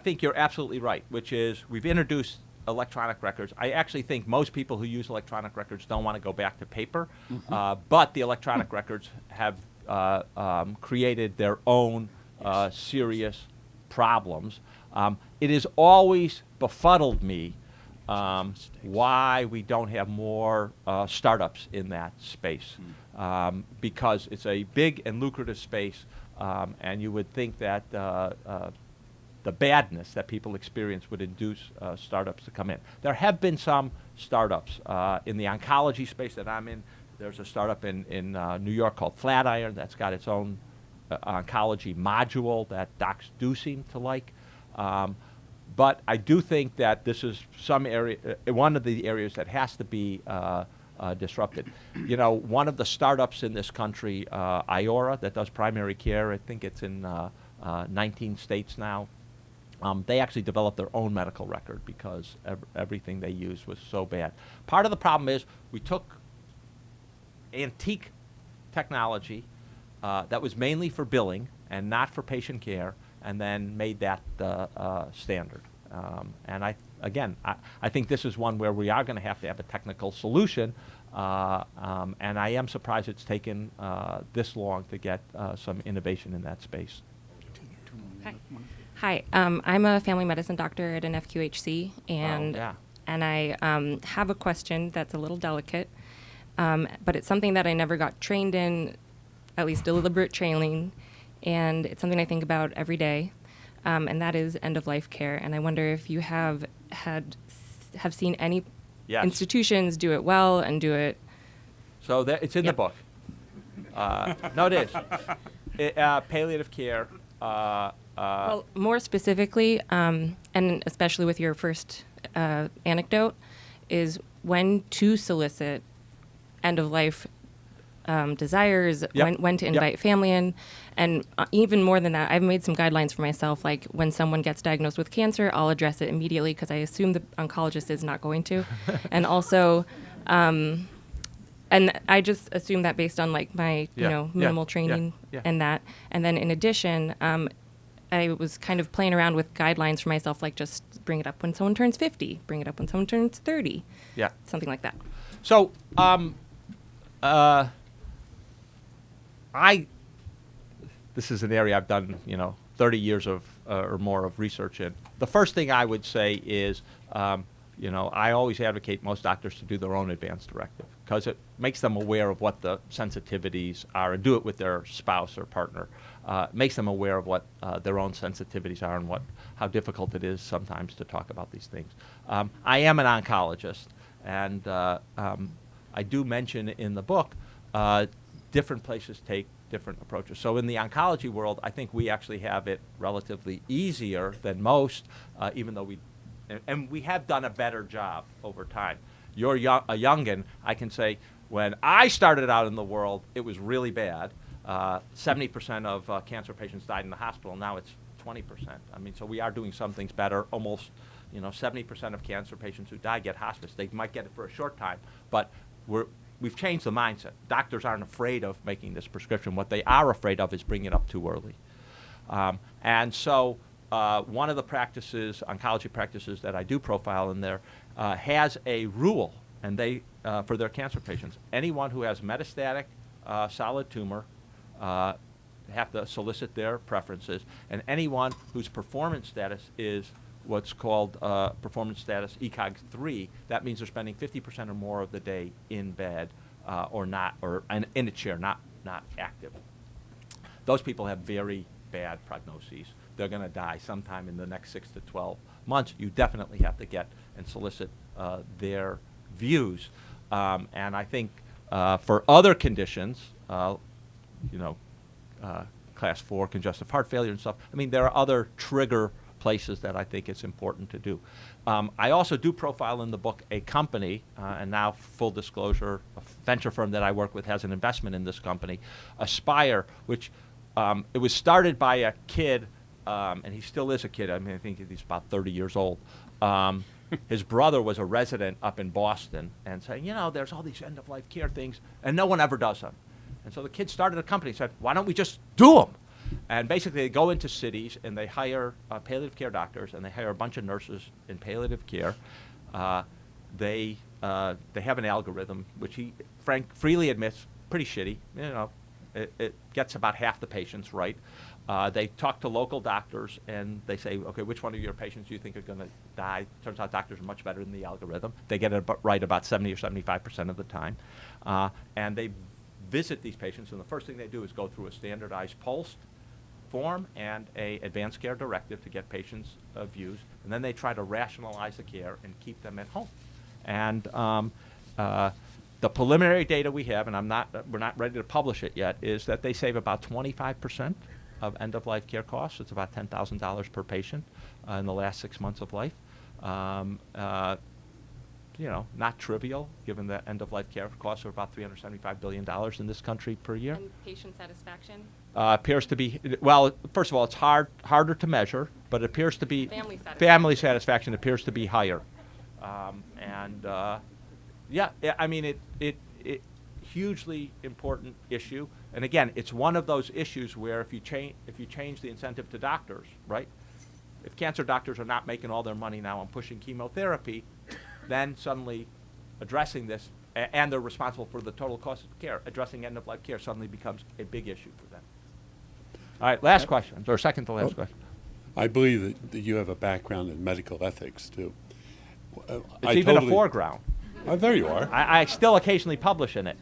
[SPEAKER 2] think you're absolutely right, which is we've introduced electronic records. I actually think most people who use electronic records don't want to go back to paper, but the electronic records have created their own serious problems. It has always befuddled me why we don't have more startups in that space, because it's a big and lucrative space, and you would think that the badness that people experience would induce startups to come in. There have been some startups in the oncology space that I'm in. There's a startup in New York called Flatiron that's got its own oncology module that docs do seem to like. But I do think that this is some area, one of the areas that has to be disrupted. You know, one of the startups in this country, Iora, that does primary care, I think it's in 19 states now. They actually developed their own medical record because everything they used was so bad. Part of the problem is we took antique technology that was mainly for billing and not for patient care, and then made that the standard. And I think this is one where we are going to have a technical solution, and I am surprised it's taken this long to get some innovation in that space.
[SPEAKER 13] Hi, I'm a family medicine doctor at an FQHC, and I have a question that's a little delicate, but it's something that I never got trained in, at least deliberate training, and it's something I think about every day, and that is end-of-life care. And I wonder if you have seen any institutions do it well and do it.
[SPEAKER 2] So it's in the book. No, it is. Palliative care.
[SPEAKER 13] Well, more specifically, and especially with your first anecdote, is when to solicit end-of-life desires, when to invite family in, and even more than that, I've made some guidelines for myself, like when someone gets diagnosed with cancer, I'll address it immediately because I assume the oncologist is not going to. And also, and I just assume that based on like my minimal training and that. And then in addition, I was kind of playing around with guidelines for myself, like just bring it up when someone turns 50, bring it up when someone turns 30, something like that.
[SPEAKER 2] So this is an area I've done 30 years of or more of research in. The first thing I would say is I always advocate most doctors to do their own advance directive because it makes them aware of what the sensitivities are, and do it with their spouse or partner. Makes them aware of what their own sensitivities are and how difficult it is sometimes to talk about these things. I am an oncologist, and I do mention in the book different places take different approaches. So in the oncology world, I think we actually have it relatively easier than most, even though we have done a better job over time. You're a youngin', I can say, when I started out in the world, it was really bad. 70% of cancer patients died in the hospital. Now it's 20%. I mean, so we are doing some things better. Almost, 70% of cancer patients who die get hospice. They might get it for a short time, but we've changed the mindset. Doctors aren't afraid of making this prescription. What they are afraid of is bringing it up too early. And so one of the oncology practices that I do profile in there, has a rule, and they for their cancer patients. Anyone who has metastatic solid tumor have to solicit their preferences, and anyone whose performance status is what's called performance status ECOG 3, that means they're spending 50% or more of the day in bed or in a chair, not active. Those people have very bad prognoses. They're going to die sometime in the next 6 to 12 months. You definitely have to get and solicit their views. And I think for other conditions, class 4 congestive heart failure and stuff. I mean, there are other trigger places that I think it's important to do. I also do profile in the book a company, and now full disclosure, a venture firm that I work with has an investment in this company, Aspire, which it was started by a kid, and he still is a kid. I mean, I think he's about 30 years old. His brother was a resident up in Boston and saying, you know, there's all these end-of-life care things, and no one ever does them. And so the kid started a company and said, why don't we just do them? And basically, they go into cities and they hire palliative care doctors and they hire a bunch of nurses in palliative care. They have an algorithm which he freely admits pretty shitty. You know, it gets about half the patients right. They talk to local doctors and they say, okay, which one of your patients do you think are going to die? Turns out doctors are much better than the algorithm. They get it right about 70 or 75% of the time. And they visit these patients, and the first thing they do is go through a standardized pulse form and a advanced care directive to get patients' views, and then they try to rationalize the care and keep them at home. And the preliminary data we have, and we're not ready to publish it yet, is that they save about 25% of end-of-life care costs. It's about $10,000 per patient in the last 6 months of life. You know, not trivial, given that end-of-life care costs are about $375 billion in this country per year.
[SPEAKER 13] And patient satisfaction?
[SPEAKER 2] Appears to be, well, first of all, it's harder to measure, but it appears to be family satisfaction appears to be higher. Yeah, I mean, it hugely important issue. And again, it's one of those issues where if you change the incentive to doctors, right? If cancer doctors are not making all their money now on pushing chemotherapy, then suddenly addressing this, and they're responsible for the total cost of care, addressing end-of-life care suddenly becomes a big issue for them. All right, last question, or second to last question.
[SPEAKER 14] I believe that you have a background in medical ethics, too.
[SPEAKER 2] It's even a foreground.
[SPEAKER 14] Oh, there you are.
[SPEAKER 2] I still occasionally publish in it.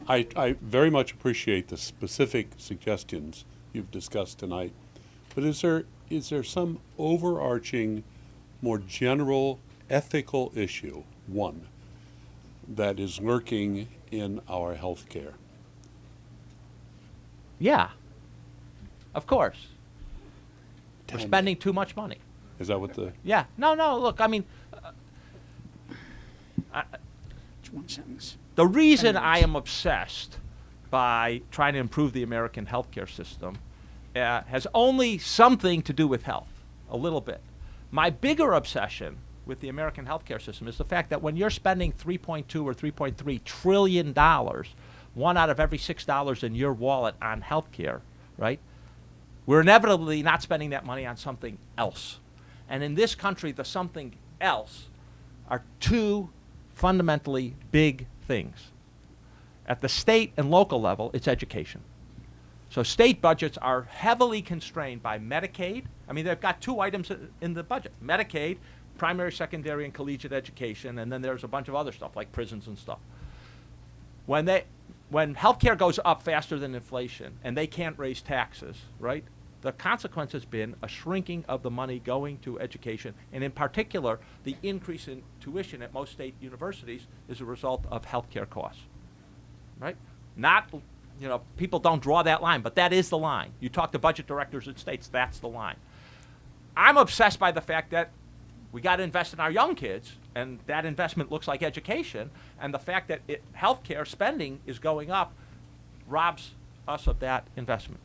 [SPEAKER 14] I very much appreciate the specific suggestions you've discussed tonight, but is there some overarching, more general ethical issue, one, that is lurking in our health care?
[SPEAKER 2] Yeah, of course. We're spending too much money.
[SPEAKER 14] Is that what the...
[SPEAKER 2] Yeah. No, look, I mean...
[SPEAKER 9] one sentence.
[SPEAKER 2] The reason I am obsessed by trying to improve the American healthcare system has only something to do with health, a little bit. My bigger obsession with the American healthcare system is the fact that when you're spending $3.2 or $3.3 trillion, one out of every $6 in your wallet on healthcare, right? We're inevitably not spending that money on something else. And in this country, the something else are two fundamentally big things. At the state and local level, it's education. So state budgets are heavily constrained by Medicaid. I mean, they've got two items in the budget: Medicaid, primary, secondary, and collegiate education, and then there's a bunch of other stuff like prisons and stuff. When healthcare goes up faster than inflation and they can't raise taxes, right? The consequence has been a shrinking of the money going to education, and in particular, the increase in tuition at most state universities is a result of healthcare costs, right? Not, you know, people don't draw that line, but that is the line. You talk to budget directors at states, that's the line. I'm obsessed by the fact that we got to invest in our young kids, and that investment looks like education, and the fact that healthcare spending is going up robs us of that investment.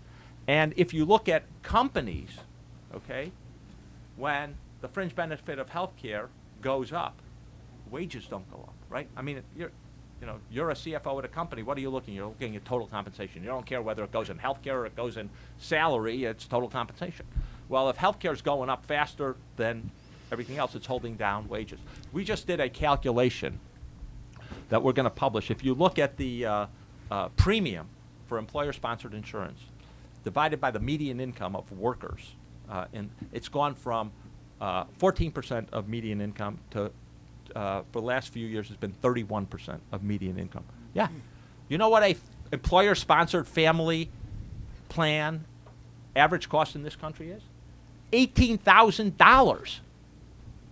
[SPEAKER 2] And if you look at companies, okay, when the fringe benefit of healthcare goes up, wages don't go up, right? I mean, you're a CFO at a company. What are you looking? You're looking at total compensation. You don't care whether it goes in healthcare or it goes in salary. It's total compensation. Well, if healthcare is going up faster than everything else, it's holding down wages. We just did a calculation that we're going to publish. If you look at the premium for employer-sponsored insurance divided by the median income of workers, and it's gone from 14% of median income to, for the last few years, it's been 31% of median income. Yeah. You know what a employer-sponsored family plan average cost in this country is? $18,000.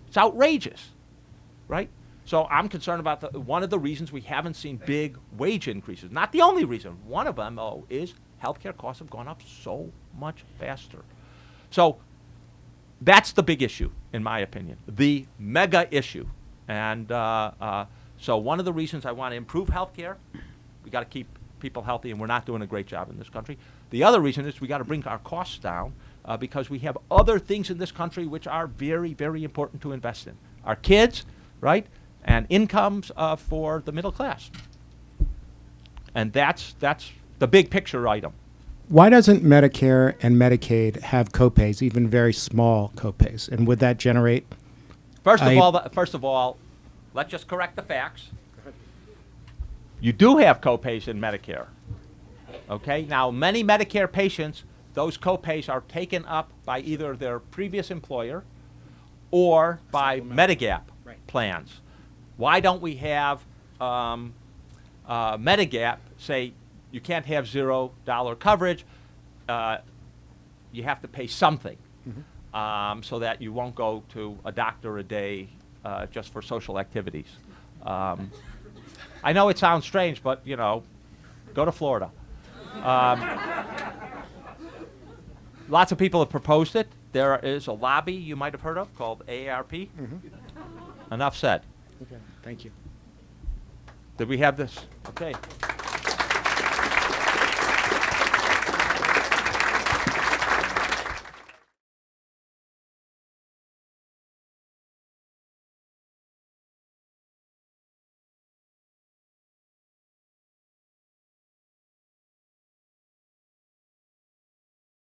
[SPEAKER 2] It's outrageous, right? So I'm concerned about one of the reasons we haven't seen big wage increases. Not the only reason. One of them, though, is healthcare costs have gone up so much faster. So that's the big issue, in my opinion, the mega issue. And so one of the reasons I want to improve healthcare, we got to keep people healthy, and we're not doing a great job in this country. The other reason is we got to bring our costs down because we have other things in this country which are very, very important to invest in. Our kids, right, and incomes for the middle class. And that's the big picture item.
[SPEAKER 15] Why doesn't Medicare and Medicaid have copays, even very small copays? And would that generate?
[SPEAKER 2] First of all, let's just correct the facts. You do have copays in Medicare. Okay? Now, many Medicare patients, those copays are taken up by either their previous employer or by Medigap plans. Why don't we have Medigap say you can't have $0 coverage, you have to pay something so that you won't go to a doctor a day just for social activities. I know it sounds strange, but, you know, go to Florida. Lots of people have proposed it. There is a lobby you might have heard of called AARP. Enough said.
[SPEAKER 15] Okay, thank you.
[SPEAKER 2] Did we have this? Okay.